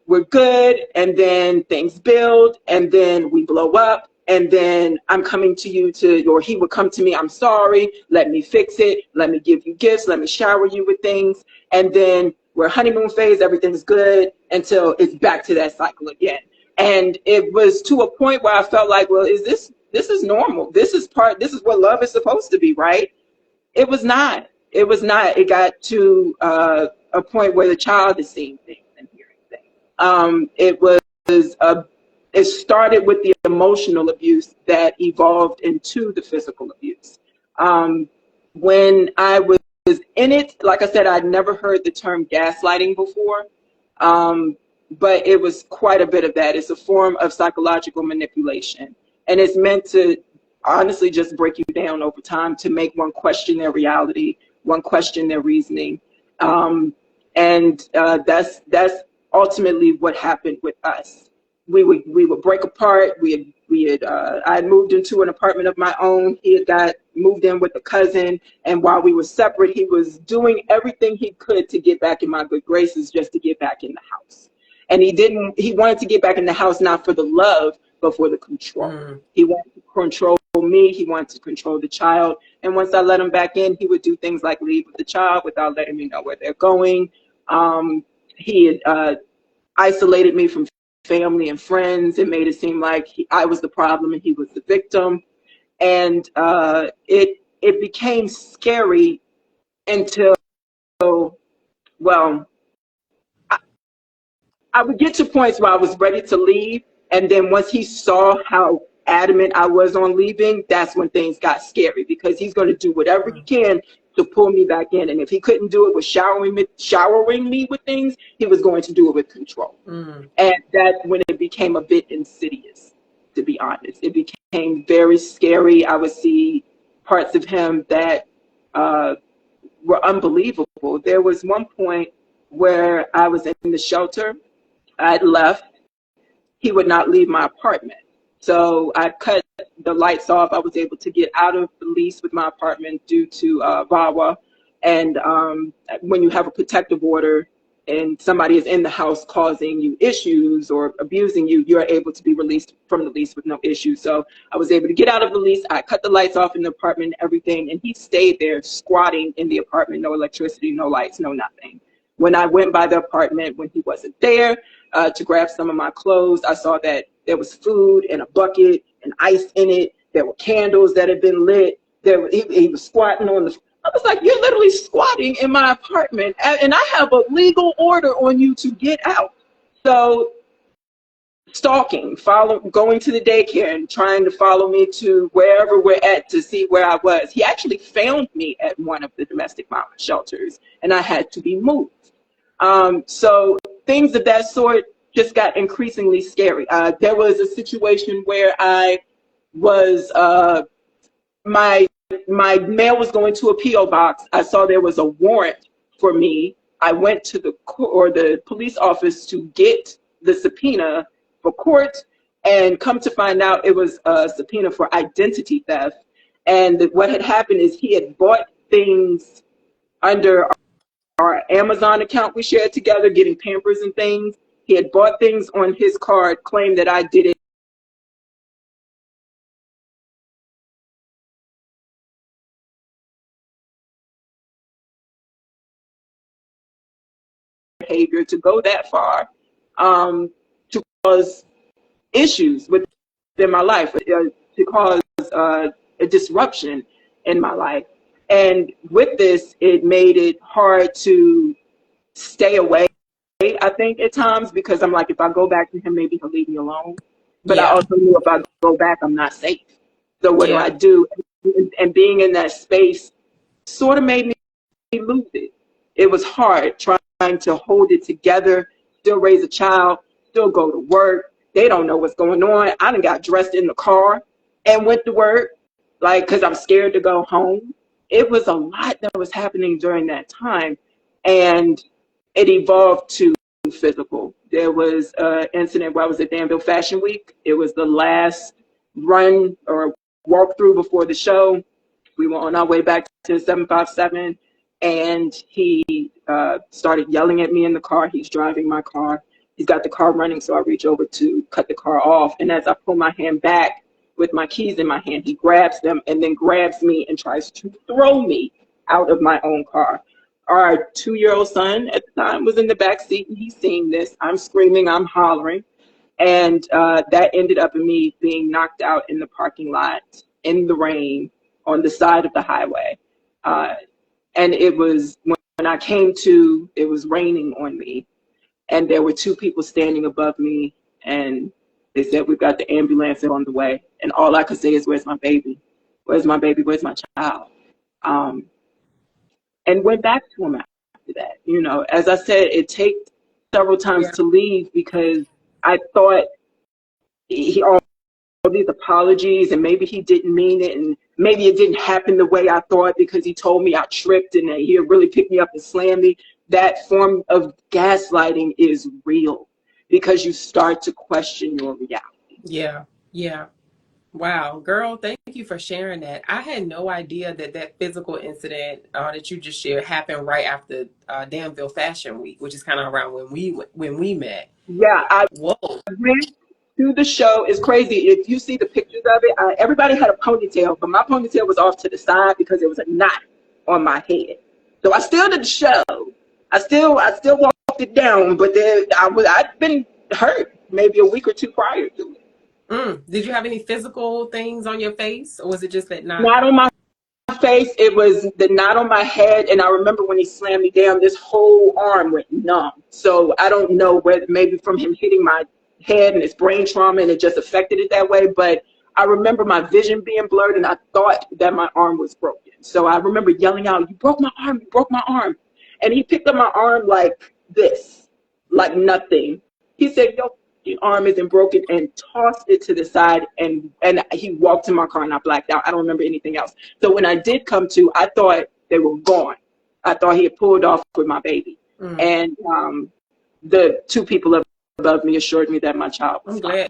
we're good, and then things build, and then we blow up. And then I'm coming to you or he would come to me, I'm sorry, let me fix it, let me give you gifts, let me shower you with things. And then we're honeymoon phase, everything's good, until it's back to that cycle again. And it was to a point where I felt like, well, this is normal. This is what love is supposed to be, right? It was not. It got to a point where the child is seeing things and hearing things. It started with the emotional abuse that evolved into the physical abuse. When I was in it, like I said, I'd never heard the term gaslighting before, but it was quite a bit of that. It's a form of psychological manipulation, and it's meant to honestly just break you down over time, to make one question their reality, one question their reasoning. And that's ultimately what happened with us. We would break apart. I had moved into an apartment of my own. He had got moved in with a cousin, and while we were separate, he was doing everything he could to get back in my good graces, just to get back in the house. And he wanted to get back in the house, not for the love, but for the control. He wanted to control me. He wanted to control the child. And once I let him back in, he would do things like leave with the child without letting me know where they're going. He had isolated me from family and friends and made it seem like I was the problem and he was the victim. And it became scary until, well, I would get to points where I was ready to leave. And then once he saw how adamant I was on leaving, that's when things got scary, because he's going to do whatever he can to pull me back in. And if he couldn't do it with showering me with things, he was going to do it with control. And that's when it became a bit insidious, to be honest. It became very scary. I would see parts of him that were unbelievable. There was one point where I was in the shelter. I'd left. He would not leave my apartment. So I cut the lights off. I was able to get out of the lease with my apartment due to VAWA. And when you have a protective order and somebody is in the house causing you issues or abusing you, you're able to be released from the lease with no issues. So I was able to get out of the lease. I cut the lights off in the apartment and everything. And he stayed there squatting in the apartment, no electricity, no lights, no nothing. When I went by the apartment when he wasn't there to grab some of my clothes, I saw that there was food in a bucket and ice in it. There were candles that had been lit. He was squatting on the. I was like, you're literally squatting in my apartment, and I have a legal order on you to get out. So stalking, going to the daycare and trying to follow me to wherever we're at to see where I was. He actually found me at one of the domestic violence shelters, and I had to be moved. So things of that sort just got increasingly scary. There was a situation where I was, my mail was going to a P.O. box. I saw there was a warrant for me. I went to the police office to get the subpoena for court, and come to find out it was a subpoena for identity theft. And what had happened is he had bought things under our Amazon account we shared together, getting Pampers and things. He had bought things on his card, claimed that I did it. Behavior to go that far, to cause issues within my life, to cause a disruption in my life. And with this, it made it hard to stay away, I think, at times, because I'm like, if I go back to him, maybe he'll leave me alone. But I also knew if I go back, I'm not safe. So what do I do? And being in that space sort of made me lose it. It was hard trying to hold it together, still raise a child, still go to work. They don't know what's going on. I done got dressed in the car and went to work, like, because I'm scared to go home. It was a lot that was happening during that time, and it evolved to physical. There was an incident where I was at Danville Fashion Week. It was the last run or walkthrough before the show. We were on our way back to 757, and he started yelling at me in the car. He's driving my car. He's got the car running, so I reach over to cut the car off. And as I pull my hand back with my keys in my hand, he grabs them and then grabs me and tries to throw me out of my own car. Our 2-year-old son at the time was in the back seat, and he's seeing this. I'm screaming, I'm hollering. And that ended up in me being knocked out in the parking lot in the rain on the side of the highway. And it was when I came to, it was raining on me. And there were 2 people standing above me, and they said, we've got the ambulance on the way. And all I could say is, where's my baby? Where's my baby? Where's my child? And went back to him after that. You know, as I said, it takes several times to leave, because I thought all these apologies, and maybe he didn't mean it, and maybe it didn't happen the way I thought because he told me I tripped and that he really picked me up and slammed me. That form of gaslighting is real, because you start to question your reality. Yeah. Wow, girl, thank you for sharing that. I had no idea that that physical incident that you just shared happened right after Danville Fashion Week, which is kind of around when we met. Yeah, I Whoa. went to the show. It's crazy. If you see the pictures of it, everybody had a ponytail, but my ponytail was off to the side because there was a knot on my head. So I still did the show. I still walked it down, but then I'd been hurt maybe a week or two prior to it. Did you have any physical things on your face, or was it just that not? Not on my face, it was the knot on my head, and I remember when he slammed me down, this whole arm went numb. So I don't know whether maybe from him hitting my head and it's brain trauma and it just affected it that way, but I remember my vision being blurred and I thought that my arm was broken. So I remember yelling out, "You broke my arm, you broke my arm." And he picked up my arm like this, like nothing. He said, "Your arm isn't broken," and tossed it to the side, and he walked to my car and I blacked out. I don't remember anything else. So when I did come to, I thought they were gone. I thought he had pulled off with my baby. And the two people above me assured me that my child was fine.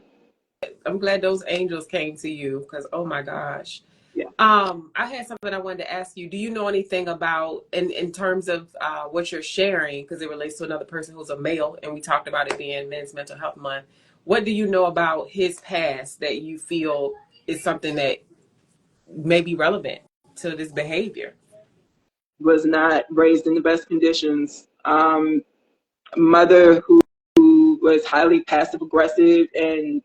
I'm glad those angels came to you because oh my gosh. Yeah. I had something I wanted to ask you. Do you know anything about in terms of what you're sharing because it relates to another person who's a male and we talked about it being Men's Mental Health Month. What do you know about his past that you feel is something that may be relevant to this behavior? Was not raised in the best conditions. Mother who was highly passive aggressive and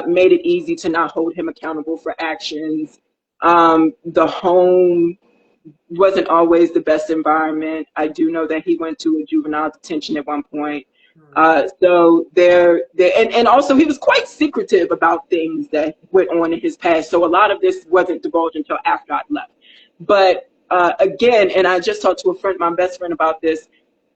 made it easy to not hold him accountable for actions. The home wasn't always the best environment. I do know that he went to a juvenile detention at one point. So and also he was quite secretive about things that went on in his past. So a lot of this wasn't divulged until after I left. But again, and I just talked to a friend, my best friend, about this.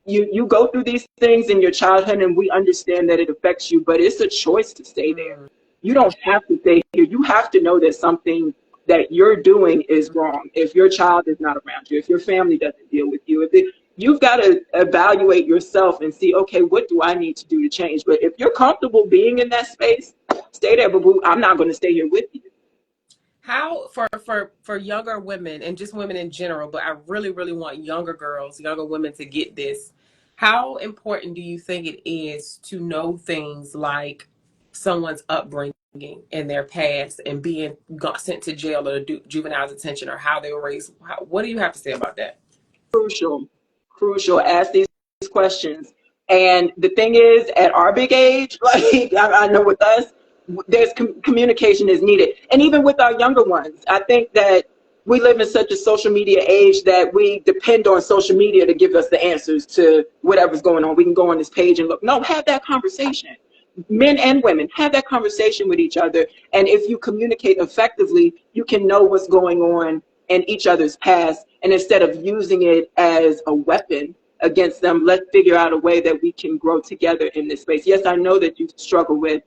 You go through these things in your childhood, and we understand that it affects you, but it's a choice to stay there. You don't have to stay here. You have to know that something that you're doing is wrong. If your child is not around you, if your family doesn't deal with you, you've got to evaluate yourself and see, okay, what do I need to do to change? But if you're comfortable being in that space, stay there. But I'm not going to stay here with you. How for younger women and just women in general, but I really, really want younger girls, younger women to get this. How important do you think it is to know things like someone's upbringing and their past and being sent to jail or juvenile detention or how they were raised? What do you have to say about that? Crucial. Ask these questions. And the thing is, at our big age, like I know with us, there's communication is needed. And even with our younger ones, I think that we live in such a social media age that we depend on social media to give us the answers to whatever's going on. We can go on this page and look. No, have that conversation. Men and women, have that conversation with each other. And if you communicate effectively, you can know what's going on in each other's past. And instead of using it as a weapon against them, let's figure out a way that we can grow together in this space. Yes, I know that you struggle with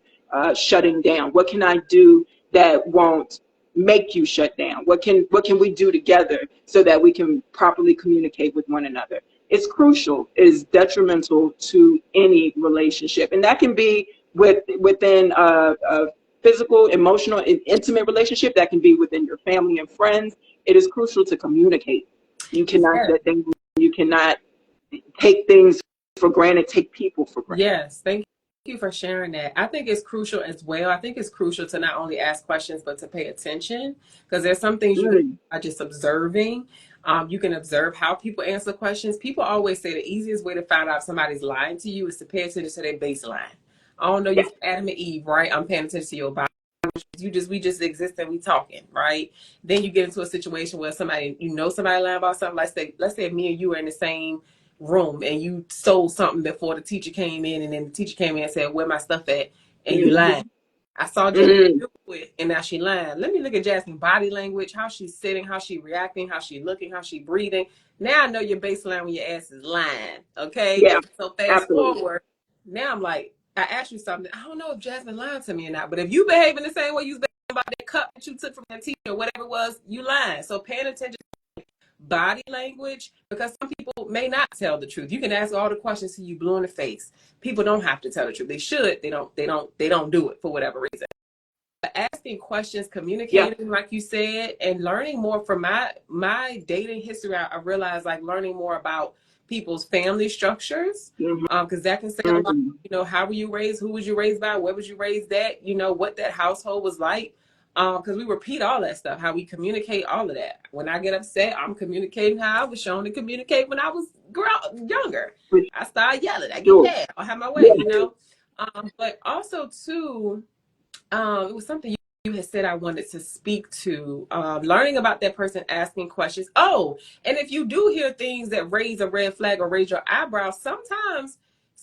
shutting down. What can I do that won't make you shut down? What can we do together so that we can properly communicate with one another? It's crucial. It is detrimental to any relationship, and that can be within a physical, emotional, and intimate relationship. That can be within your family and friends. It is crucial to communicate. You cannot set things. You cannot take things for granted. Take people for granted. Yes, thank you for sharing that. I think it's crucial as well. I think it's crucial to not only ask questions, but to pay attention because there's some things you are just observing. You can observe how people answer questions. People always say the easiest way to find out if somebody's lying to you is to pay attention to their baseline. I don't know, you're Adam and Eve, right? I'm paying attention to your body. We just exist and we talking, right? Then you get into a situation where somebody lying about something. Let's say me and you are in the same room and you stole something before the teacher came in, and then the teacher came in and said, "Where my stuff at?" And you lied. I saw Jasmine do it, and now she lying. Let me look at Jasmine's body language, how she's sitting, how she reacting, how she looking, how she breathing. Now I know your baseline when your ass is lying. Okay. Yeah. So fast forward. Now I'm like, I asked you something. I don't know if Jasmine lied to me or not, but if you behaving the same way you was behaving about that cup that you took from that teacher or whatever it was, you lying. So paying attention to body language, because some people may not tell the truth. You can ask all the questions till you blue in the face. People don't have to tell the truth. They should. They don't do it for whatever reason. asking questions, Yeah. communicating, like you said, and learning more from my dating history. I realized like learning more about people's family structures, Mm-hmm. because that can say a lot. Mm-hmm. You know, how were you raised? Who was you raised by? Where was you raised at? You know, what that household was like. Because we repeat all that stuff, how we communicate, all of that. When I get upset, I'm communicating how I was shown to communicate when I was younger. For I start yelling, I get sure. mad, I'll have my way, you Yeah. know. But also too, it was something you had said I wanted to speak to. Learning about that person, asking questions. Oh, and if you do hear things that raise a red flag or raise your eyebrows, sometimes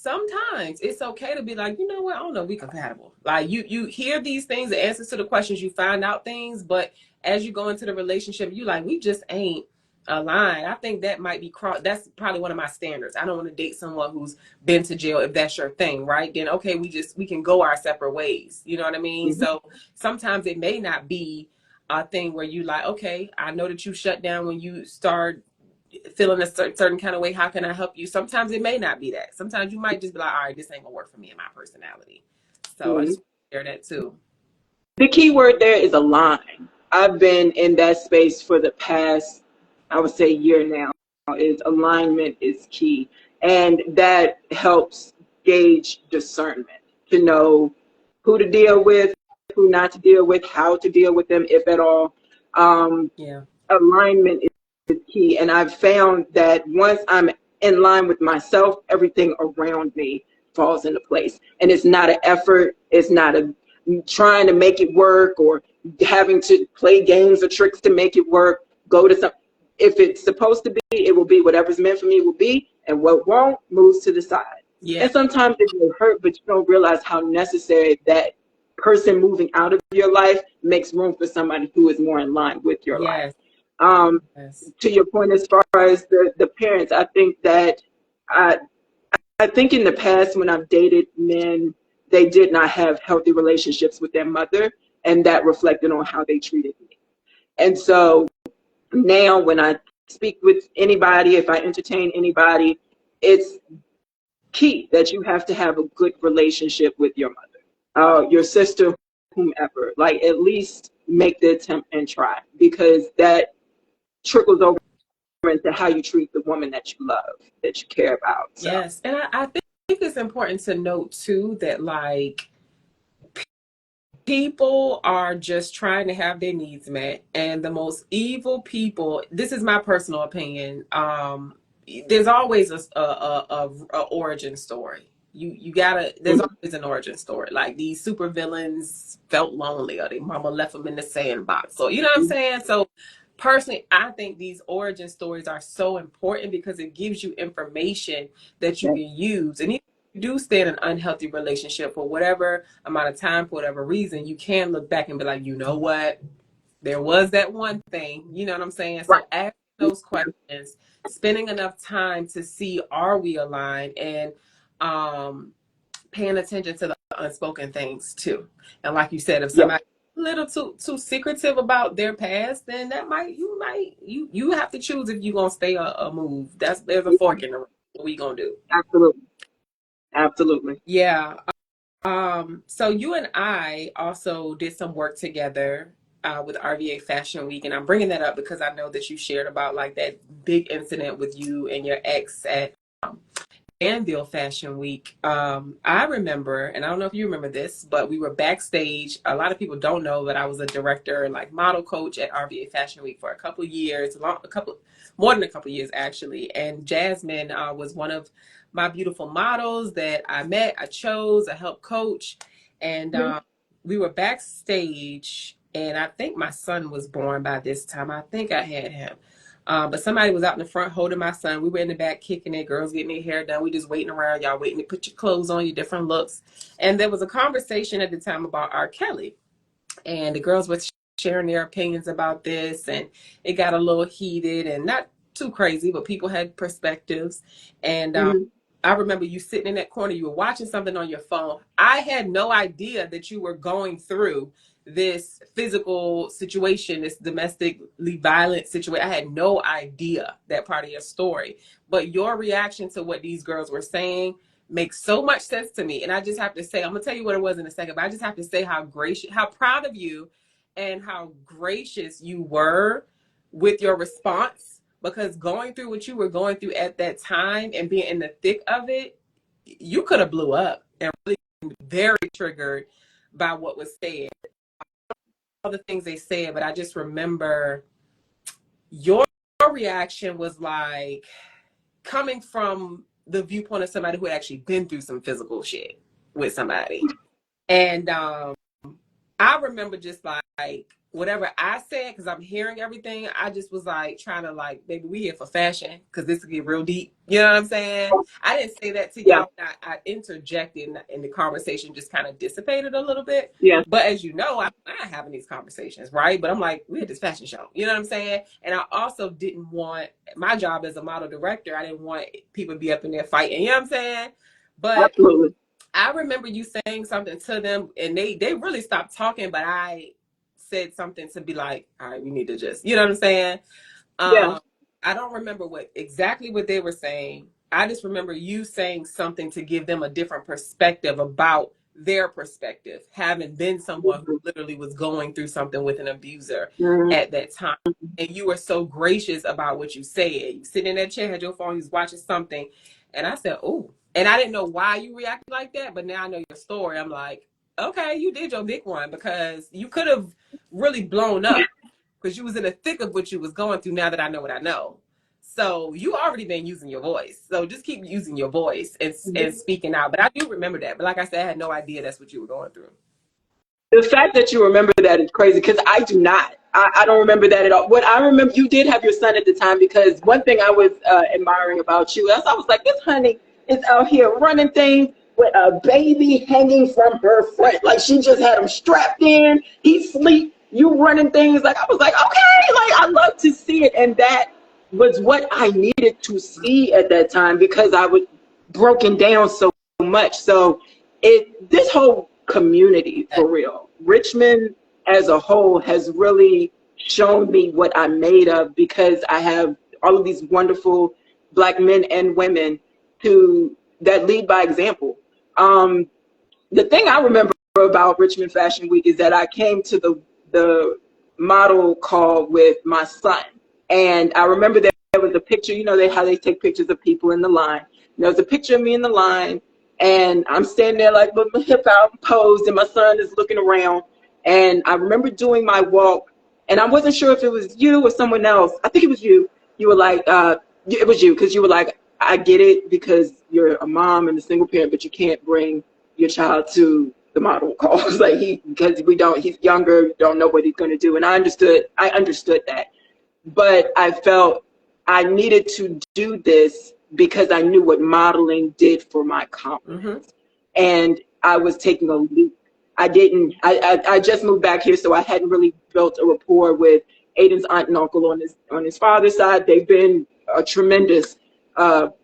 it's okay to be like, you know what, I don't know, we compatible. Like you hear these things, the answers to the questions, you find out things, but as you go into the relationship, you like, we just ain't aligned. I think that might be that's probably one of my standards. I don't want to date someone who's been to jail. If that's your thing, right, then okay, we can go our separate ways, you know what I mean? Mm-hmm. So sometimes it may not be a thing where you like, okay, I know that you shut down when you start feeling a certain kind of way. How can I help you? Sometimes it may not be that. Sometimes you might just be like, all right, this ain't gonna work for me and my personality. So I Mm-hmm. just want to share that too. The key word there is align. I've been in that space for the past, I would say, year now. Is alignment is key, and that helps gauge discernment to know who to deal with, who not to deal with, how to deal with them, if at all. Um, Yeah. Alignment is key, and I've found that once I'm in line with myself, everything around me falls into place, and it's not an effort. It's not a trying to make it work or having to play games or tricks to make it work. Go to some. If it's supposed to be, it will be. Whatever's meant for me will be, and what won't moves to the side. Yeah. And sometimes it will hurt, but you don't realize how necessary that person moving out of your life makes room for somebody who is more in line with your life. Yes. Um, Yes. to your point, as far as the parents, I think that I, I think in the past when I've dated men, they did not have healthy relationships with their mother, and that reflected on how they treated me. And so now when I speak with anybody, if I entertain anybody, it's key that you have to have a good relationship with your mother, your sister, whomever. Like at least make the attempt and try, because that trickles over into how you treat the woman that you love, that you care about. So Yes. And I think it's important to note too that like people are just trying to have their needs met, and the most evil people, this is my personal opinion, there's always a origin story. You gotta, there's mhm, always an origin story. Like these super villains felt lonely, or their mama left them in the sandbox, or you know what I'm mhm, saying. So personally, I think these origin stories are so important because it gives you information that you yeah, can use. And even if you do stay in an unhealthy relationship for whatever amount of time, for whatever reason, you can look back and be like, you know what, there was that one thing, you know what I'm saying? right, So asking those questions, spending enough time to see, are we aligned, and um paying attention to the unspoken things too. And like you said, if yeah, somebody a little too secretive about their past, then that you have to choose if you're gonna stay or move. There's a fork in the road. What we gonna do? absolutely, absolutely. Yeah. So you and I also did some work together with RVA Fashion Week, and I'm bringing that up because I know that you shared about like that big incident with you and your ex at Danville Fashion Week. I remember, and I don't know if you remember this, but we were backstage. A lot of people don't know that I was a director and like model coach at RVA Fashion Week for a couple of years, more than a couple of years actually. And Jasmine was one of my beautiful models that I met, I chose, I helped coach, and Mhm. we were backstage. And I think my son was born by this time. I think I had him. But somebody was out in the front holding my son. We were in the back kicking it, girls getting their hair done. We just waiting around, y'all waiting to put your clothes on, your different looks. And there was a conversation at the time about R. Kelly. And the girls were sharing their opinions about this. And it got a little heated and not too crazy, but people had perspectives. And Mhm. I remember you sitting in that corner, you were watching something on your phone. I had no idea that you were going through this physical situation, this domestically violent situation. I had no idea that part of your story. But your reaction to what these girls were saying makes so much sense to me. And I just have to say, I'm gonna tell you what it was in a second, but I just have to say how gracious, how proud of you and how gracious you were with your response, because going through what you were going through at that time and being in the thick of it, you could have blew up and really very triggered by what was said, all the things they said. But I just remember your reaction was like coming from the viewpoint of somebody who had actually been through some physical shit with somebody. And I remember just like whatever I said, because I'm hearing everything, I just was like trying to like, baby, we here for fashion, because this could get real deep. You know what I'm saying? I didn't say that to y'all. I interjected, and the conversation just kind of dissipated a little bit. Yeah. But as you know, I'm not having these conversations, right? But I'm like, we had this fashion show. You know what I'm saying? And I also didn't want, my job as a model director, I didn't want people to be up in there fighting. You know what I'm saying? But Absolutely. I remember you saying something to them, and they really stopped talking, but I said something to be like, all right, we need to just, you know what I'm saying? Yeah. I don't remember exactly what they were saying. I just remember you saying something to give them a different perspective about their perspective, having been someone who literally was going through something with an abuser at that time. And you were so gracious about what you said. You sitting in that chair, had your phone, you was watching something. And I said, oh. And I didn't know why you reacted like that, but now I know your story. I'm like, okay, you did your big one, because you could have really blown up because you was in the thick of what you was going through, now that I know what I know. So you already been using your voice. So just keep using your voice and speaking out. But I do remember that. But like I said, I had no idea that's what you were going through. The fact that you remember that is crazy, because I do not. I don't remember that at all. What I remember, you did have your son at the time, because one thing I was admiring about you, I was like, this honey is out here running things with a baby hanging from her front. Like, she just had him strapped in. He sleep. You running things. Like, I was like, okay. Like, I love to see it. And that was what I needed to see at that time, because I was broken down so much. So this whole community, for real, Richmond as a whole has really shown me what I'm made of, because I have all of these wonderful Black men and women that lead by example. The thing I remember about Richmond Fashion Week is that I came to the model call with my son, and I remember that there was a picture. You know how they take pictures of people in the line. And there was a picture of me in the line, and I'm standing there like with my hip out and posed, and my son is looking around. And I remember doing my walk, and I wasn't sure if it was you or someone else. I think it was you. You were like, it was you, because you were like, I get it, because you're a mom and a single parent, but you can't bring your child to the model calls, like because he's younger, don't know what he's going to do. And I understood that, but I felt I needed to do this because I knew what modeling did for my confidence. And I was taking a leap. I just moved back here, so I hadn't really built a rapport with Aiden's aunt and uncle on his father's side. They've been a tremendous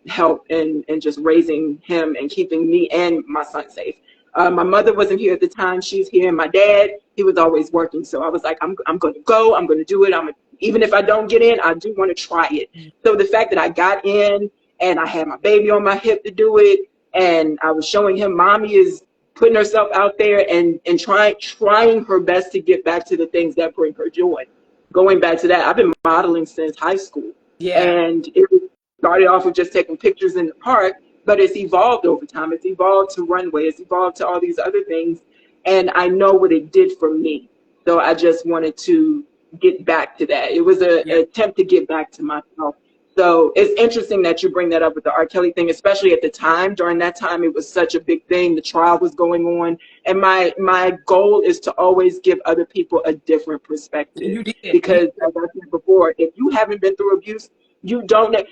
help in just raising him and keeping me and my son safe. My mother wasn't here at the time. She's here. And my dad, he was always working. So I was like, I'm going to go. I'm going to do it. Even if I don't get in, I do want to try it. So the fact that I got in and I had my baby on my hip to do it, and I was showing him mommy is putting herself out there and trying her best to get back to the things that bring her joy. Going back to that, I've been modeling since high school. Yeah. And it started off with just taking pictures in the park, but it's evolved over time. It's evolved to runway. It's evolved to all these other things. And I know what it did for me. So I just wanted to get back to that. It was an attempt to get back to myself. So it's interesting that you bring that up with the R. Kelly thing, especially at the time. During that time, it was such a big thing. The trial was going on. And my goal is to always give other people a different perspective. Because, as I said before, if you haven't been through abuse, you don't know.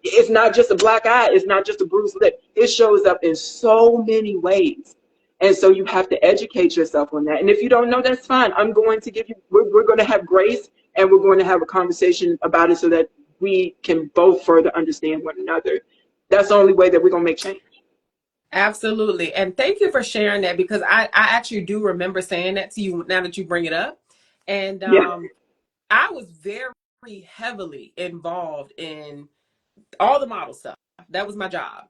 It's not just a black eye. It's not just a bruised lip. It shows up in so many ways. And so you have to educate yourself on that. And if you don't know, that's fine. I'm going to give you, we're going to have grace, and we're going to have a conversation about it so that we can both further understand one another. That's the only way that we're going to make change. Absolutely. And thank you for sharing that, because I actually do remember saying that to you now that you bring it up. And I was very heavily involved in all the model stuff. That was my job.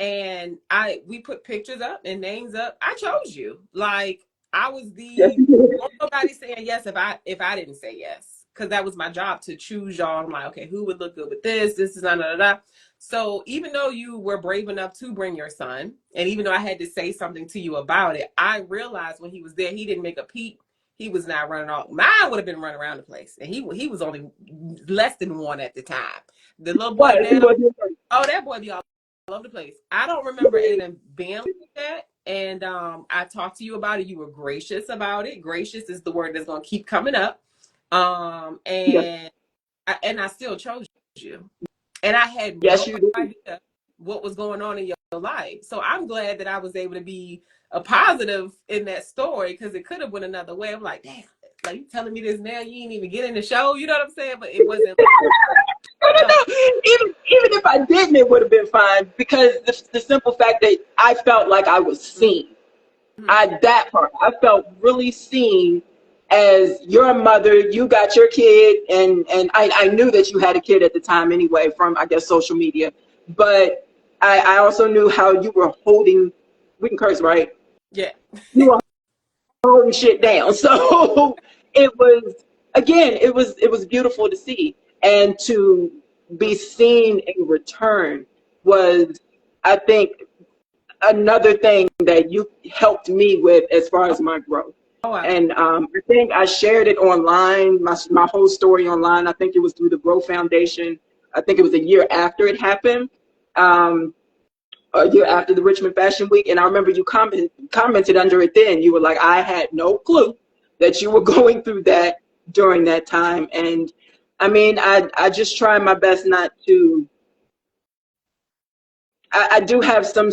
and we put pictures up and names up. I chose you. Like, I was Yes, the you did. nobody saying yes if I didn't say yes, because that was my job to choose y'all. I'm like, okay, who would look good with this? This is da. So even though you were brave enough to bring your son, and even though I had to say something to you about it, I realized when he was there, he didn't make a peep. He was not running off. Mine would have been running around the place, and he was only less than one at the time. The little boy He now, was. oh, that boy be all over the place. I don't remember Aiden being like that. And I talked to you about it. You were gracious about it. Gracious is the word that's gonna keep coming up. Yes, And I still chose you. And I had yes, no you did. idea what was going on in your life. So I'm glad that I was able to be a positive in that story, because it could have went another way. I'm like, damn, like, you telling me this now? You ain't even get in the show. You know what I'm saying? But it wasn't. So, No. Even if I didn't, it would have been fine, because the simple fact that I felt like I was seen. mm-hmm. That part, I felt really seen as your mother. You got your kid, and I knew that you had a kid at the time anyway, from, I guess, social media. But I also knew how you were holding. We can curse, right? Yeah. You were holding shit down. So it was, again, it was beautiful to see, and to be seen in return was, I think, another thing that you helped me with as far as my growth. Oh, I, And I think I shared it online, my whole story online. I think it was through the Grow Foundation. I think it was a year after it happened, um, a year after the Richmond Fashion Week. And I remember you commented under it then. You were like, I had no clue that you were going through that during that time. And I mean, I just try my best not to. I do have some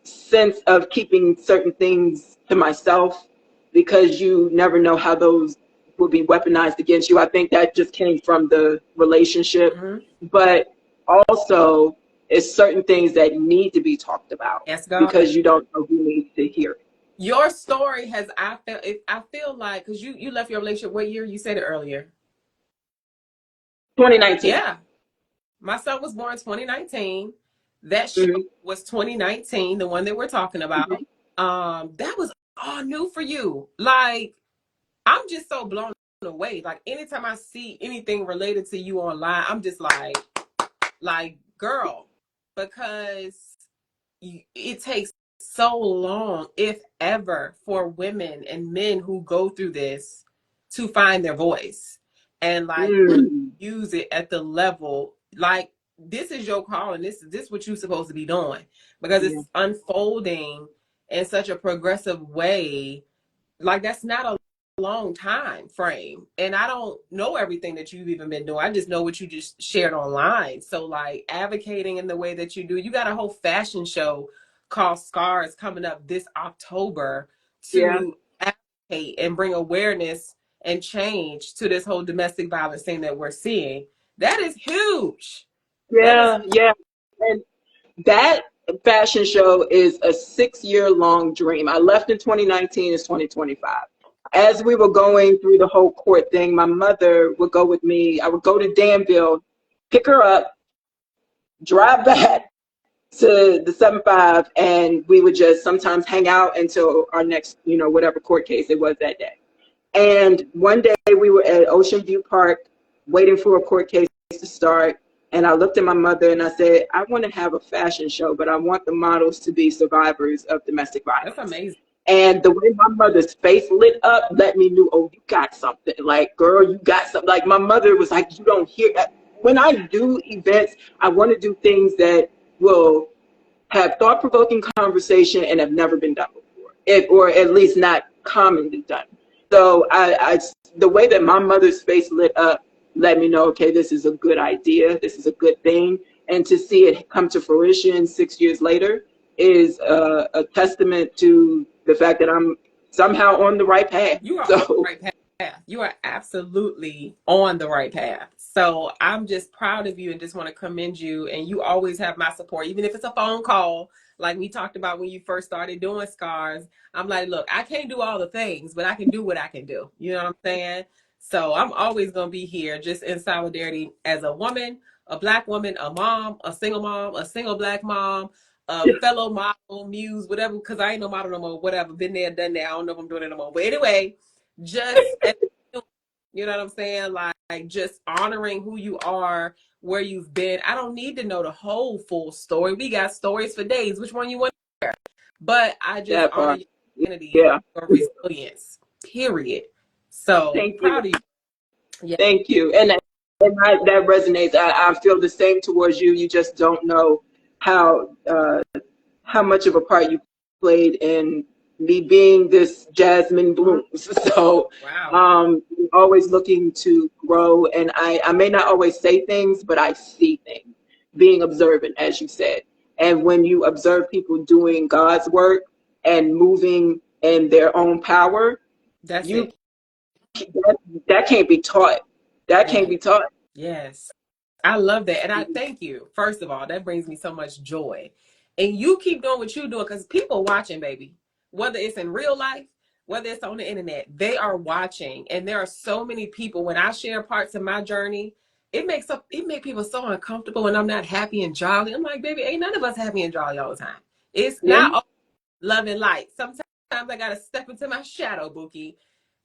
sense of keeping certain things to myself, because you never know how those will be weaponized against you. I think that just came from the relationship, mm-hmm. but also it's certain things that need to be talked about, Yes, God. because you don't know who needs to hear it. Your story has, I feel like, because you left your relationship what year? You said it earlier. 2019. Yeah. My son was born 2019. That show Mm-hmm. was 2019, the one that we're talking about. Mm-hmm. That was all new for you. Like, I'm just so blown away. Like, anytime I see anything related to you online, I'm just like, girl, because it takes so long, if ever, for women and men who go through this to find their voice and like really Mm-hmm. use it at the level, like, this is your calling. This what you're supposed to be doing, because Yeah. it's unfolding in such a progressive way. Like, that's not a long time frame, and I don't know everything that you've even been doing. I just know what you just shared online. So, like, advocating in the way that you do, you got a whole fashion show called Scars coming up this October Yeah. to advocate and bring awareness and change to this whole domestic violence thing that we're seeing. That is huge. That is Yeah. Yeah. And that fashion show is a 6-year long dream. I left in 2019, it's 2025. As we were going through the whole court thing, my mother would go with me. I would go to Danville, pick her up, drive back to the 7-5, and we would just sometimes hang out until our next, whatever court case it was that day. And one day we were at Ocean View Park waiting for a court case to start. And I looked at my mother and I said, I want to have a fashion show, but I want the models to be survivors of domestic that's violence. amazing. And the way my mother's face lit up let me know, oh, you got something. Like, girl, you got something. Like, my mother was like, you don't hear that. When I do events, I want to do things that will have thought-provoking conversation and have never been done before, or at least not commonly done. So the way that my mother's face lit up let me know, okay, this is a good idea. This is a good thing. And to see it come to fruition 6 years later is a testament to the fact that I'm somehow on the right path. You are on the So right path. You are absolutely on the right path. So I'm just proud of you and just want to commend you. And you always have my support, even if it's a phone call, like we talked about when you first started doing Scars. I'm like, look, I can't do all the things, but I can do what I can do. You know what I'm saying? So I'm always going to be here just in solidarity as a woman, a Black woman, a mom, a single Black mom, a fellow model, muse, whatever, because I ain't no model no more, whatever. Been there, done that. I don't know if I'm doing it no more. But anyway, just, you know what I'm saying? Like just honoring who you are, where you've been. I don't need to know the whole full story. We got stories for days. Which one you want to hear? But I just honor your humanity, Yeah. your resilience, period. So Thank you. proud of you. Yeah. Thank you. And that resonates. I feel the same towards you. You just don't know how much of a part you played in me being this Jasmine Blooms. So Wow. always looking to grow. And I may not always say things, but I see things, being observant, as you said. And when you observe people doing God's work and moving in their own power, That's you it. that can't be taught. That Yeah. can't be taught. Yes. I love that. And I thank you. First of all, that brings me so much joy. And you keep doing what you're doing because people watching, baby. Whether it's in real life, whether it's on the internet, they are watching. And there are so many people, when I share parts of my journey, it makes people so uncomfortable when I'm not happy and jolly. I'm like, baby, ain't none of us happy and jolly all the time. It's Yeah. not all love and light. Sometimes I gotta step into my shadow, Bookie.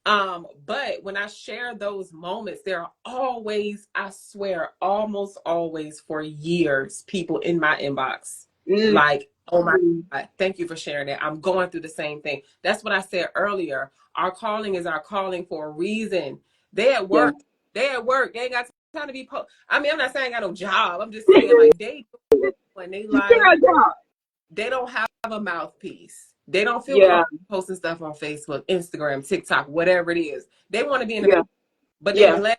But when I share those moments, there are always, I swear, almost always for years, people in my inbox like, oh my God, thank you for sharing that. I'm going through the same thing. That's what I said earlier. Our calling is our calling for a reason. They at work. Yeah. They at work. They ain't got time to be I mean, I'm not saying I got no job. I'm just saying like they when they life, they don't have a mouthpiece. They don't feel Yeah. comfortable posting stuff on Facebook, Instagram, TikTok, whatever it is. They want to be in the Yeah. but they Yeah. glad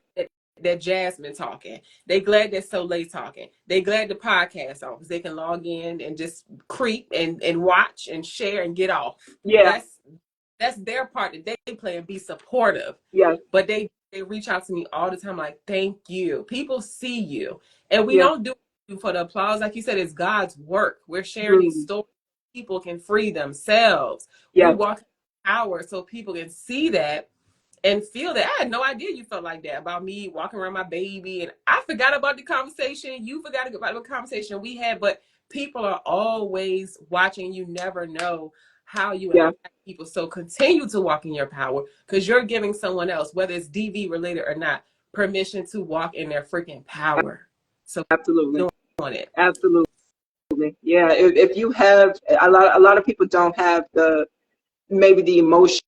that Jasmine talking. They glad that Soliel talking. They glad the podcast on because they can log in and just creep and watch and share and get off. Yeah. That's their part that they play and be supportive. Yeah. But they reach out to me all the time like, thank you. People see you. And we Yeah. don't do it for the applause. Like you said, it's God's work. We're sharing these stories. People can free themselves. Yeah. We walk in power so people can see that and feel that. I had no idea you felt like that about me walking around my baby. And I forgot about the conversation. You forgot about the conversation we had, but people are always watching. You never know how you Yeah. impact people. So continue to walk in your power because you're giving someone else, whether it's DV related or not, permission to walk in their freaking power. So Absolutely. doing it. Absolutely. Yeah. If you have a lot of people don't have maybe the emotion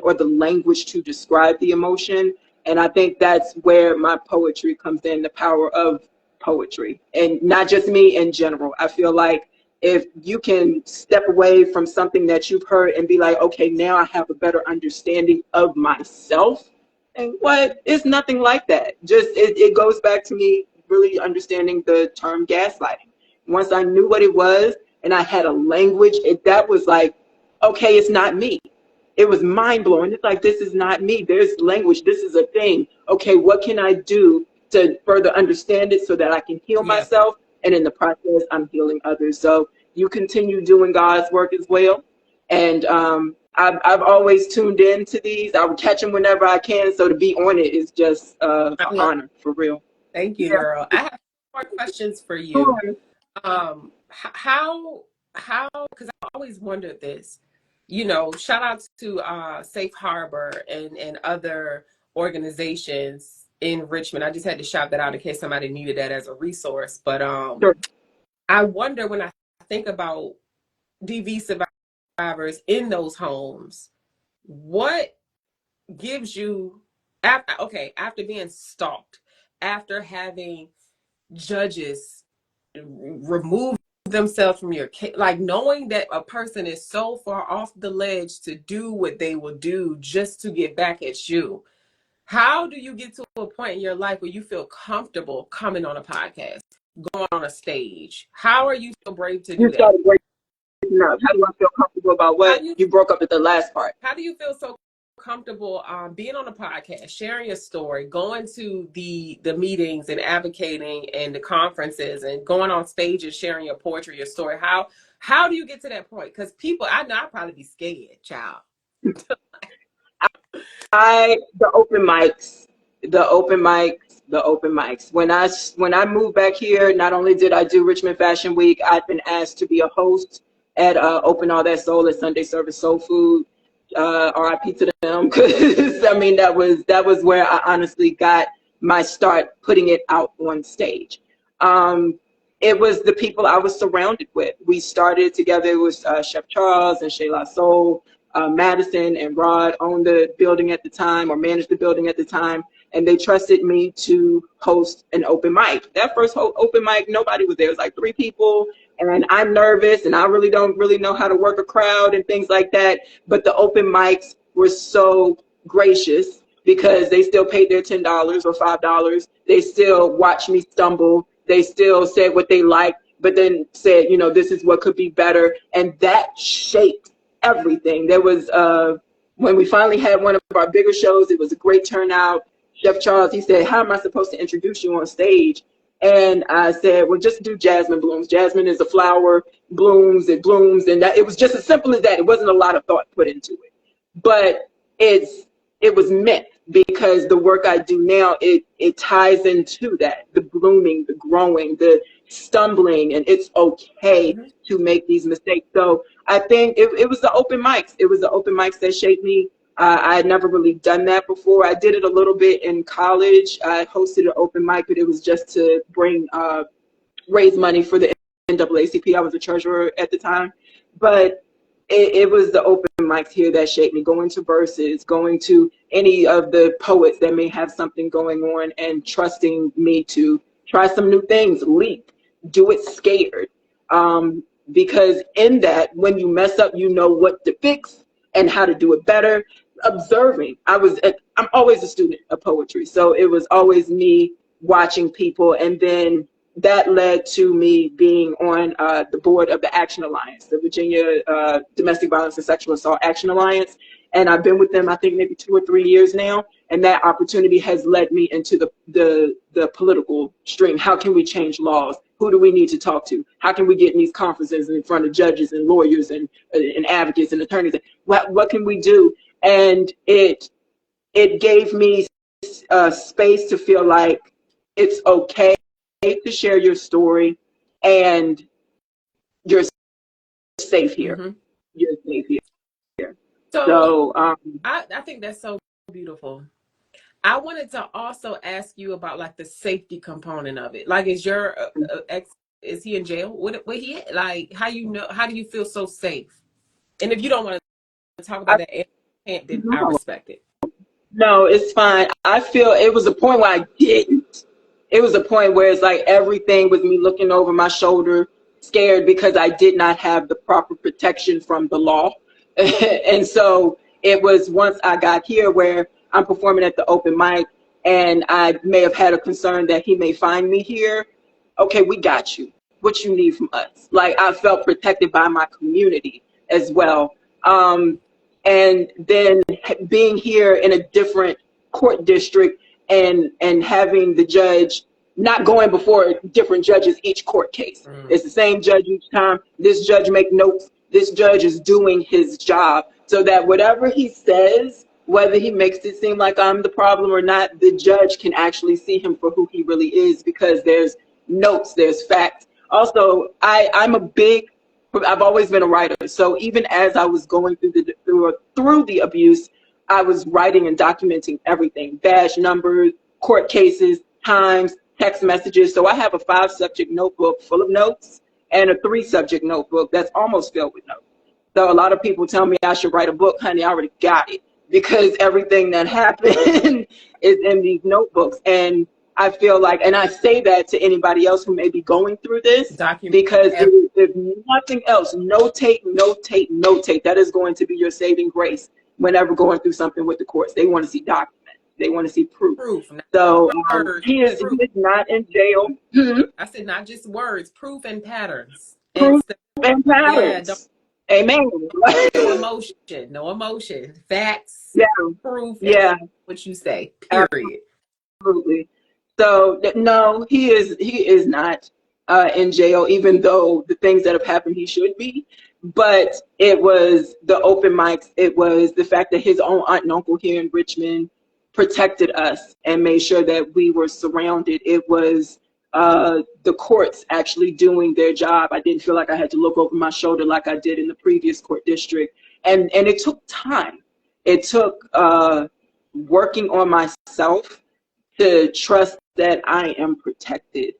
or the language to describe the emotion. And I think that's where my poetry comes in, the power of poetry. And not just me, in general. I feel like if you can step away from something that you've heard and be like, okay, now I have a better understanding of myself. And it's nothing like that. Just it goes back to me really understanding the term gaslighting. Once I knew what it was and I had a language, that was like, okay, it's not me. It was mind blowing. It's like, this is not me. There's language. This is a thing. Okay, what can I do to further understand it so that I can heal myself? And in the process, I'm healing others. So you continue doing God's work as well. And I've always tuned in to these. I would catch them whenever I can. So to be on it is just an honor, for real. Thank you, girl. I have more questions for you. How because I always wondered this, shout out to Safe Harbor and other organizations in Richmond. I just had to shout that out in case somebody needed that as a resource. But I wonder when I think about DV survivors in those homes, what gives you after being stalked, after having judges remove themselves from your case, like knowing that a person is so far off the ledge to do what they will do just to get back at you. How do you get to a point in your life where you feel comfortable coming on a podcast, going on a stage? How are you so brave to do that? Started breaking up. How do I feel comfortable about what? You broke up at the last part. How do you feel so comfortable being on a podcast, sharing your story, going to the meetings and advocating and the conferences and going on stage and sharing your poetry, your story? How do you get to that point? Because people, I know I'd probably be scared, child. The open mics, the open mics. When I moved back here, not only did I do Richmond Fashion Week, I've been asked to be a host at Open All That Soul at Sunday Service Soul Food. RIP to them, because I mean that was where I honestly got my start putting it out on stage. It was the people I was surrounded with. We started together with Chef Charles and Shayla Soul. Madison and Rod owned the building at the time, or managed the building at the time, and they trusted me to host an open mic. That first open mic, nobody was there. It was like 3 people, and I'm nervous, and I really don't know how to work a crowd and things like that. But the open mics were so gracious because they still paid their $10 or $5. They still watched me stumble. They still said what they liked, but then said, you know, this is what could be better, and that shaped everything. There was when we finally had one of our bigger shows, it was a great turnout. Chef Charles, he said, how am I supposed to introduce you on stage? And I said, well, just do Jasmine blooms. Jasmine is a flower, blooms, it blooms, and that, it was just as simple as that. It wasn't a lot of thought put into it, but it was meant, because the work I do now, it ties into that, the blooming, the growing, the stumbling, and it's okay to make these mistakes. So I think it was the open mics. It was the open mics that shaped me. I had never really done that before. I did it a little bit in college. I hosted an open mic, but it was just to raise money for the NAACP. I was a treasurer at the time. But it was the open mics here that shaped me, going to Verses, going to any of the poets that may have something going on, and trusting me to try some new things, leap, do it scared. Because in that, when you mess up, you know what to fix and how to do it better. Observing. I'm always a student of poetry, so it was always me watching people, and then that led to me being on the board of the Action Alliance, the Virginia Domestic Violence and Sexual Assault Action Alliance. And I've been with them, I think, maybe 2 or 3 years now. And that opportunity has led me into the political stream. How can we change laws? Who do we need to talk to? How can we get in these conferences in front of judges and lawyers and advocates and attorneys? What can we do? And it gave me space to feel like it's okay to share your story, and you're safe here. Mm-hmm. You're safe here. So I think that's so beautiful. I wanted to also ask you about like the safety component of it. Like, is your ex, is he in jail? What he at? Like, how do you feel so safe? And if you don't want to talk about that, then I respect it. No, it's fine. I feel it was a point where I didn't. It was a point where it's like everything was me looking over my shoulder, scared because I did not have the proper protection from the law. And so it was once I got here where I'm performing at the open mic, and I may have had a concern that he may find me here. Okay, we got you. What you need from us? Like, I felt protected by my community as well. And then being here in a different court district, and having the judge not going before different judges each court case. It's the same judge each time. This judge make notes. This judge is doing his job, so that whatever he says, whether he makes it seem like I'm the problem or not, the judge can actually see him for who he really is, because there's notes, there's facts. Also, I've always been a writer. So even as I was going through the abuse, I was writing and documenting everything: badge numbers, court cases, times, text messages. So I have a 5-subject notebook full of notes, and a 3-subject notebook that's almost filled with notes. So a lot of people tell me I should write a book. Honey, I already got it, because everything that happened is in these notebooks. And I feel like, and I say that to anybody else who may be going through this, because if nothing else, notate. That is going to be your saving grace whenever going through something with the courts. They want to see documents. They want to see proof. So he is not in jail. I said not just words, proof and patterns. Proof and patterns. Yeah, amen. No emotion. Facts. Yeah. Proof. Yeah. What you say. Period. Absolutely. So no, he is not in jail, even though the things that have happened he should be. But it was the open mics. It was the fact that his own aunt and uncle here in Richmond protected us and made sure that we were surrounded. It was the courts actually doing their job. I didn't feel like I had to look over my shoulder like I did in the previous court district. And it took time. It took working on myself to trust that I am protected.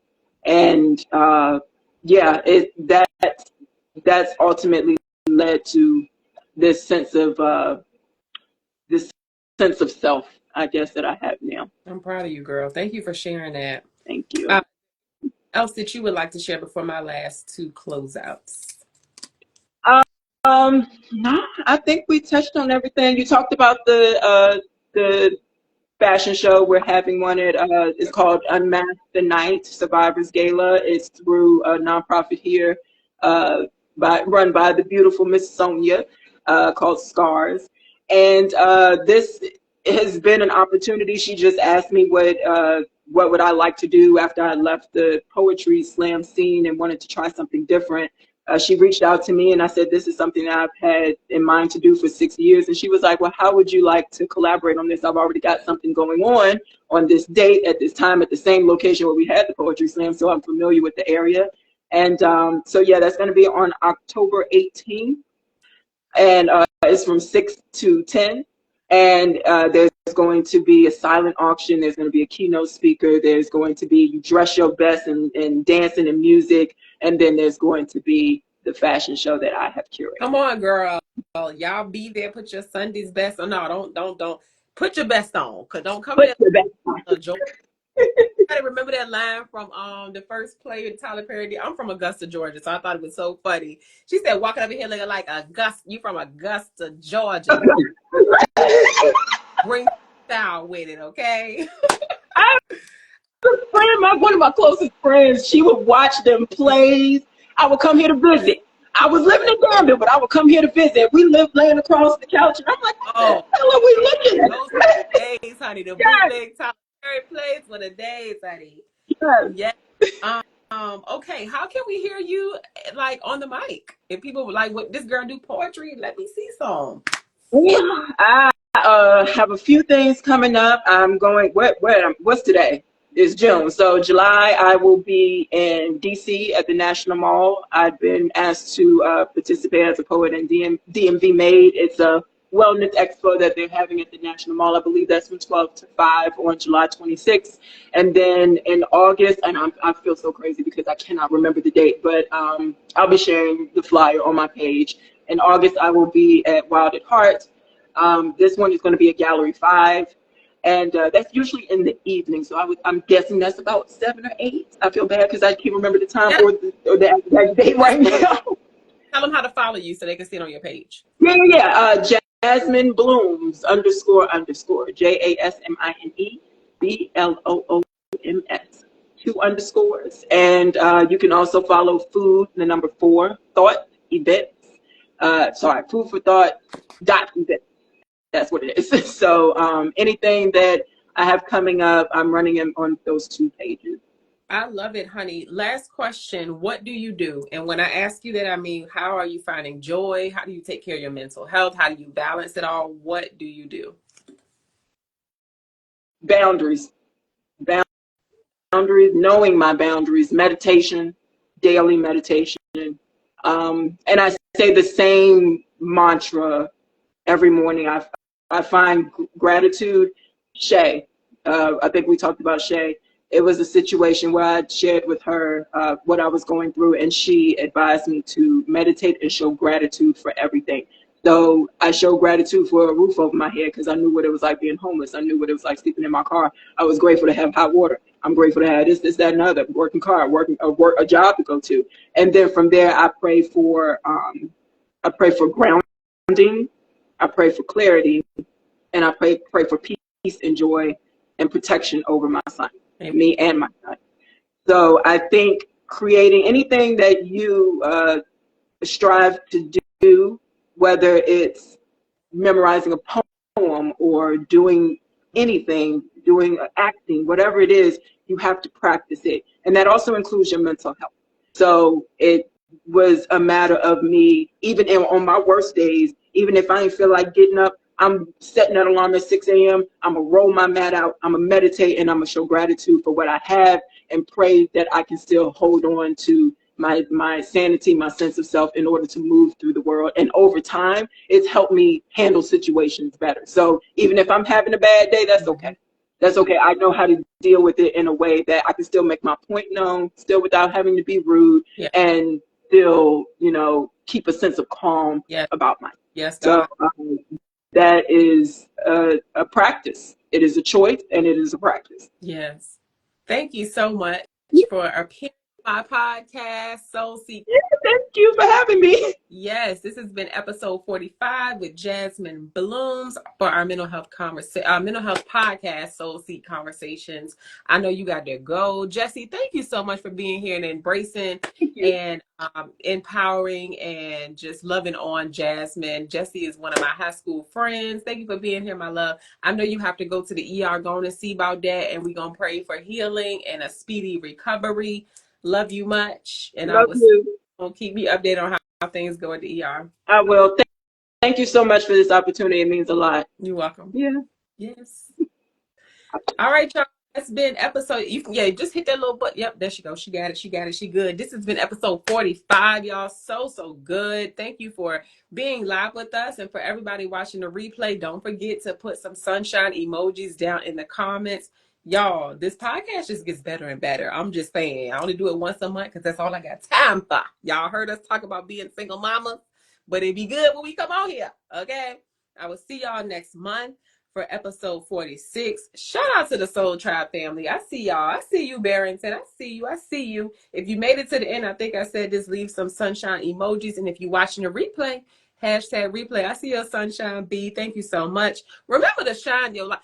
And that's ultimately led to this sense of self, I guess, that I have now. I'm proud of you, girl. Thank you for sharing that. Thank you. Else that you would like to share before my last two closeouts? No, I think we touched on everything. You talked about the fashion show. We're having one at it's called Unmask the Night Survivors Gala. It's through a nonprofit here, run by the beautiful Miss Sonia, called Scars. And this has been an opportunity. She just asked me what would I like to do after I left the poetry slam scene and wanted to try something different. She reached out to me and I said, this is something that I've had in mind to do for 6 years. And she was like, well, how would you like to collaborate on this? I've already got something going on this date, at this time, at the same location where we had the poetry slam. So I'm familiar with the area. And so, yeah, that's going to be on October 18th. And it's from 6 to 10. And there's going to be a silent auction. There's going to be a keynote speaker. There's going to be you dress your best and dancing and music. And then there's going to be the fashion show that I have curated. Come on, girl. Y'all be there. Put your Sunday's best on. No, don't. Put your best on. Cause don't come Put your best on. I remember that line from the first play Tyler Perry. I'm from Augusta, Georgia, so I thought it was so funny. She said, walking over here looking like Augusta. You from Augusta, Georgia. Bring style with it, okay? One of my closest friends, she would watch them plays. I would come here to visit. I was living in Gambia, but I would come here to visit. We lived laying across the couch, and I'm like, what the hell are we looking at? Those were the days, honey. The bootleg Tyler Perry plays were the days, honey. Yes. Okay, how can we hear you like on the mic? If people were like, what this girl do poetry? Let me see some. I have a few things coming up. I'm going, what's today? It's June. So July, I will be in DC at the National Mall. I've been asked to participate as a poet in DMV Made. It's a wellness expo that they're having at the National Mall. I believe that's from 12 to 5 on July 26th. And then in August, and I feel so crazy because I cannot remember the date, but I'll be sharing the flyer on my page. In August, I will be at Wild at Heart. This one is going to be at Gallery 5. And that's usually in the evening. So I'm guessing that's about 7 or 8. I feel bad because I can't remember the time or the date right now. Tell them how to follow you so they can see it on your page. Yeah. Jasmine Blooms __ JASMINE BLOOMS 2 underscores. And you can also follow Food, the number 4, Thought Events. Food for Thought .events. That's what it is. So anything that I have coming up, I'm running on those 2 pages. I love it, honey. Last question. What do you do? And when I ask you that, I mean, how are you finding joy? How do you take care of your mental health? How do you balance it all? What do you do? Boundaries, knowing my boundaries, meditation, daily meditation. And I say the same mantra every morning. I find gratitude. Shay, I think we talked about Shay. It was a situation where I shared with her what I was going through, and she advised me to meditate and show gratitude for everything. So I showed gratitude for a roof over my head because I knew what it was like being homeless. I knew what it was like sleeping in my car. I was grateful to have hot water. I'm grateful to have this, that, and other, working car, a job to go to. And then from there, I pray for grounding. I pray for clarity, and I pray for peace and joy and protection over my son, me and my son. So I think creating anything that you strive to do, whether it's memorizing a poem or doing anything, doing acting, whatever it is, you have to practice it. And that also includes your mental health. So it was a matter of me, even on my worst days, even if I didn't feel like getting up, I'm setting that alarm at 6 a.m. I'm going to roll my mat out. I'm going to meditate, and I'm going to show gratitude for what I have and pray that I can still hold on to my sanity, my sense of self in order to move through the world. And over time, it's helped me handle situations better. So even if I'm having a bad day, that's okay. That's okay. I know how to deal with it in a way that I can still make my point known, still without having to be rude, and still, keep a sense of calm about myself. Yes, God. So that is a practice. It is a choice, and it is a practice. Yes. Thank you so much for appearing on my podcast, Soul Seek. Yeah, thank you for having me. Yes, this has been episode 45 with Jasmine Blooms for our mental health podcast, Soul Seek Conversations. I know you got to go. Jessie, thank you so much for being here and embracing and empowering and just loving on Jasmine. Jessie is one of my high school friends. Thank you for being here, my love. I know you have to go to the ER, going to see about that, and we're going to pray for healing and a speedy recovery. Love you much. And Love you. Keep me updated on how things go at the ER. I will. Thank you so much for this opportunity. It means a lot. You're welcome. Yeah. Yes. All right, y'all. That's been episode. You can just hit that little button. Yep, there she goes. She got it. She good. This has been episode 45, y'all. So good. Thank you for being live with us, and for everybody watching the replay. Don't forget to put some sunshine emojis down in the comments. Y'all, this podcast just gets better and better. I'm just saying, I only do it once a month because that's all I got time for. Y'all heard us talk about being single mamas, but it'd be good when we come on here. Okay. I will see y'all next month for episode 46. Shout out to the Soul Tribe family. I see y'all. I see you, Barrington. I see you. If you made it to the end, I think I said just leave some sunshine emojis. And if you're watching the replay, hashtag replay. I see your sunshine, B. Thank you so much. Remember to shine your light.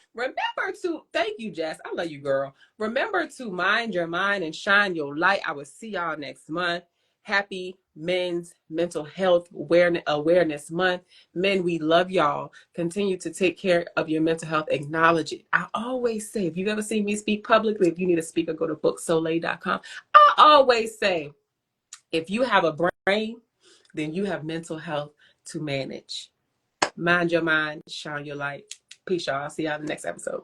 Thank you, Jess. I love you, girl. Remember to mind your mind and shine your light. I will see y'all next month. Happy Men's Mental Health Awareness Month. Men, we love y'all. Continue to take care of your mental health. Acknowledge it. I always say, if you ever see me speak publicly, if you need a speaker, go to booksoleil.com. I always say, if you have a brain, then you have mental health to manage. Mind your mind, shine your light. Peace, y'all. I'll see y'all in the next episode.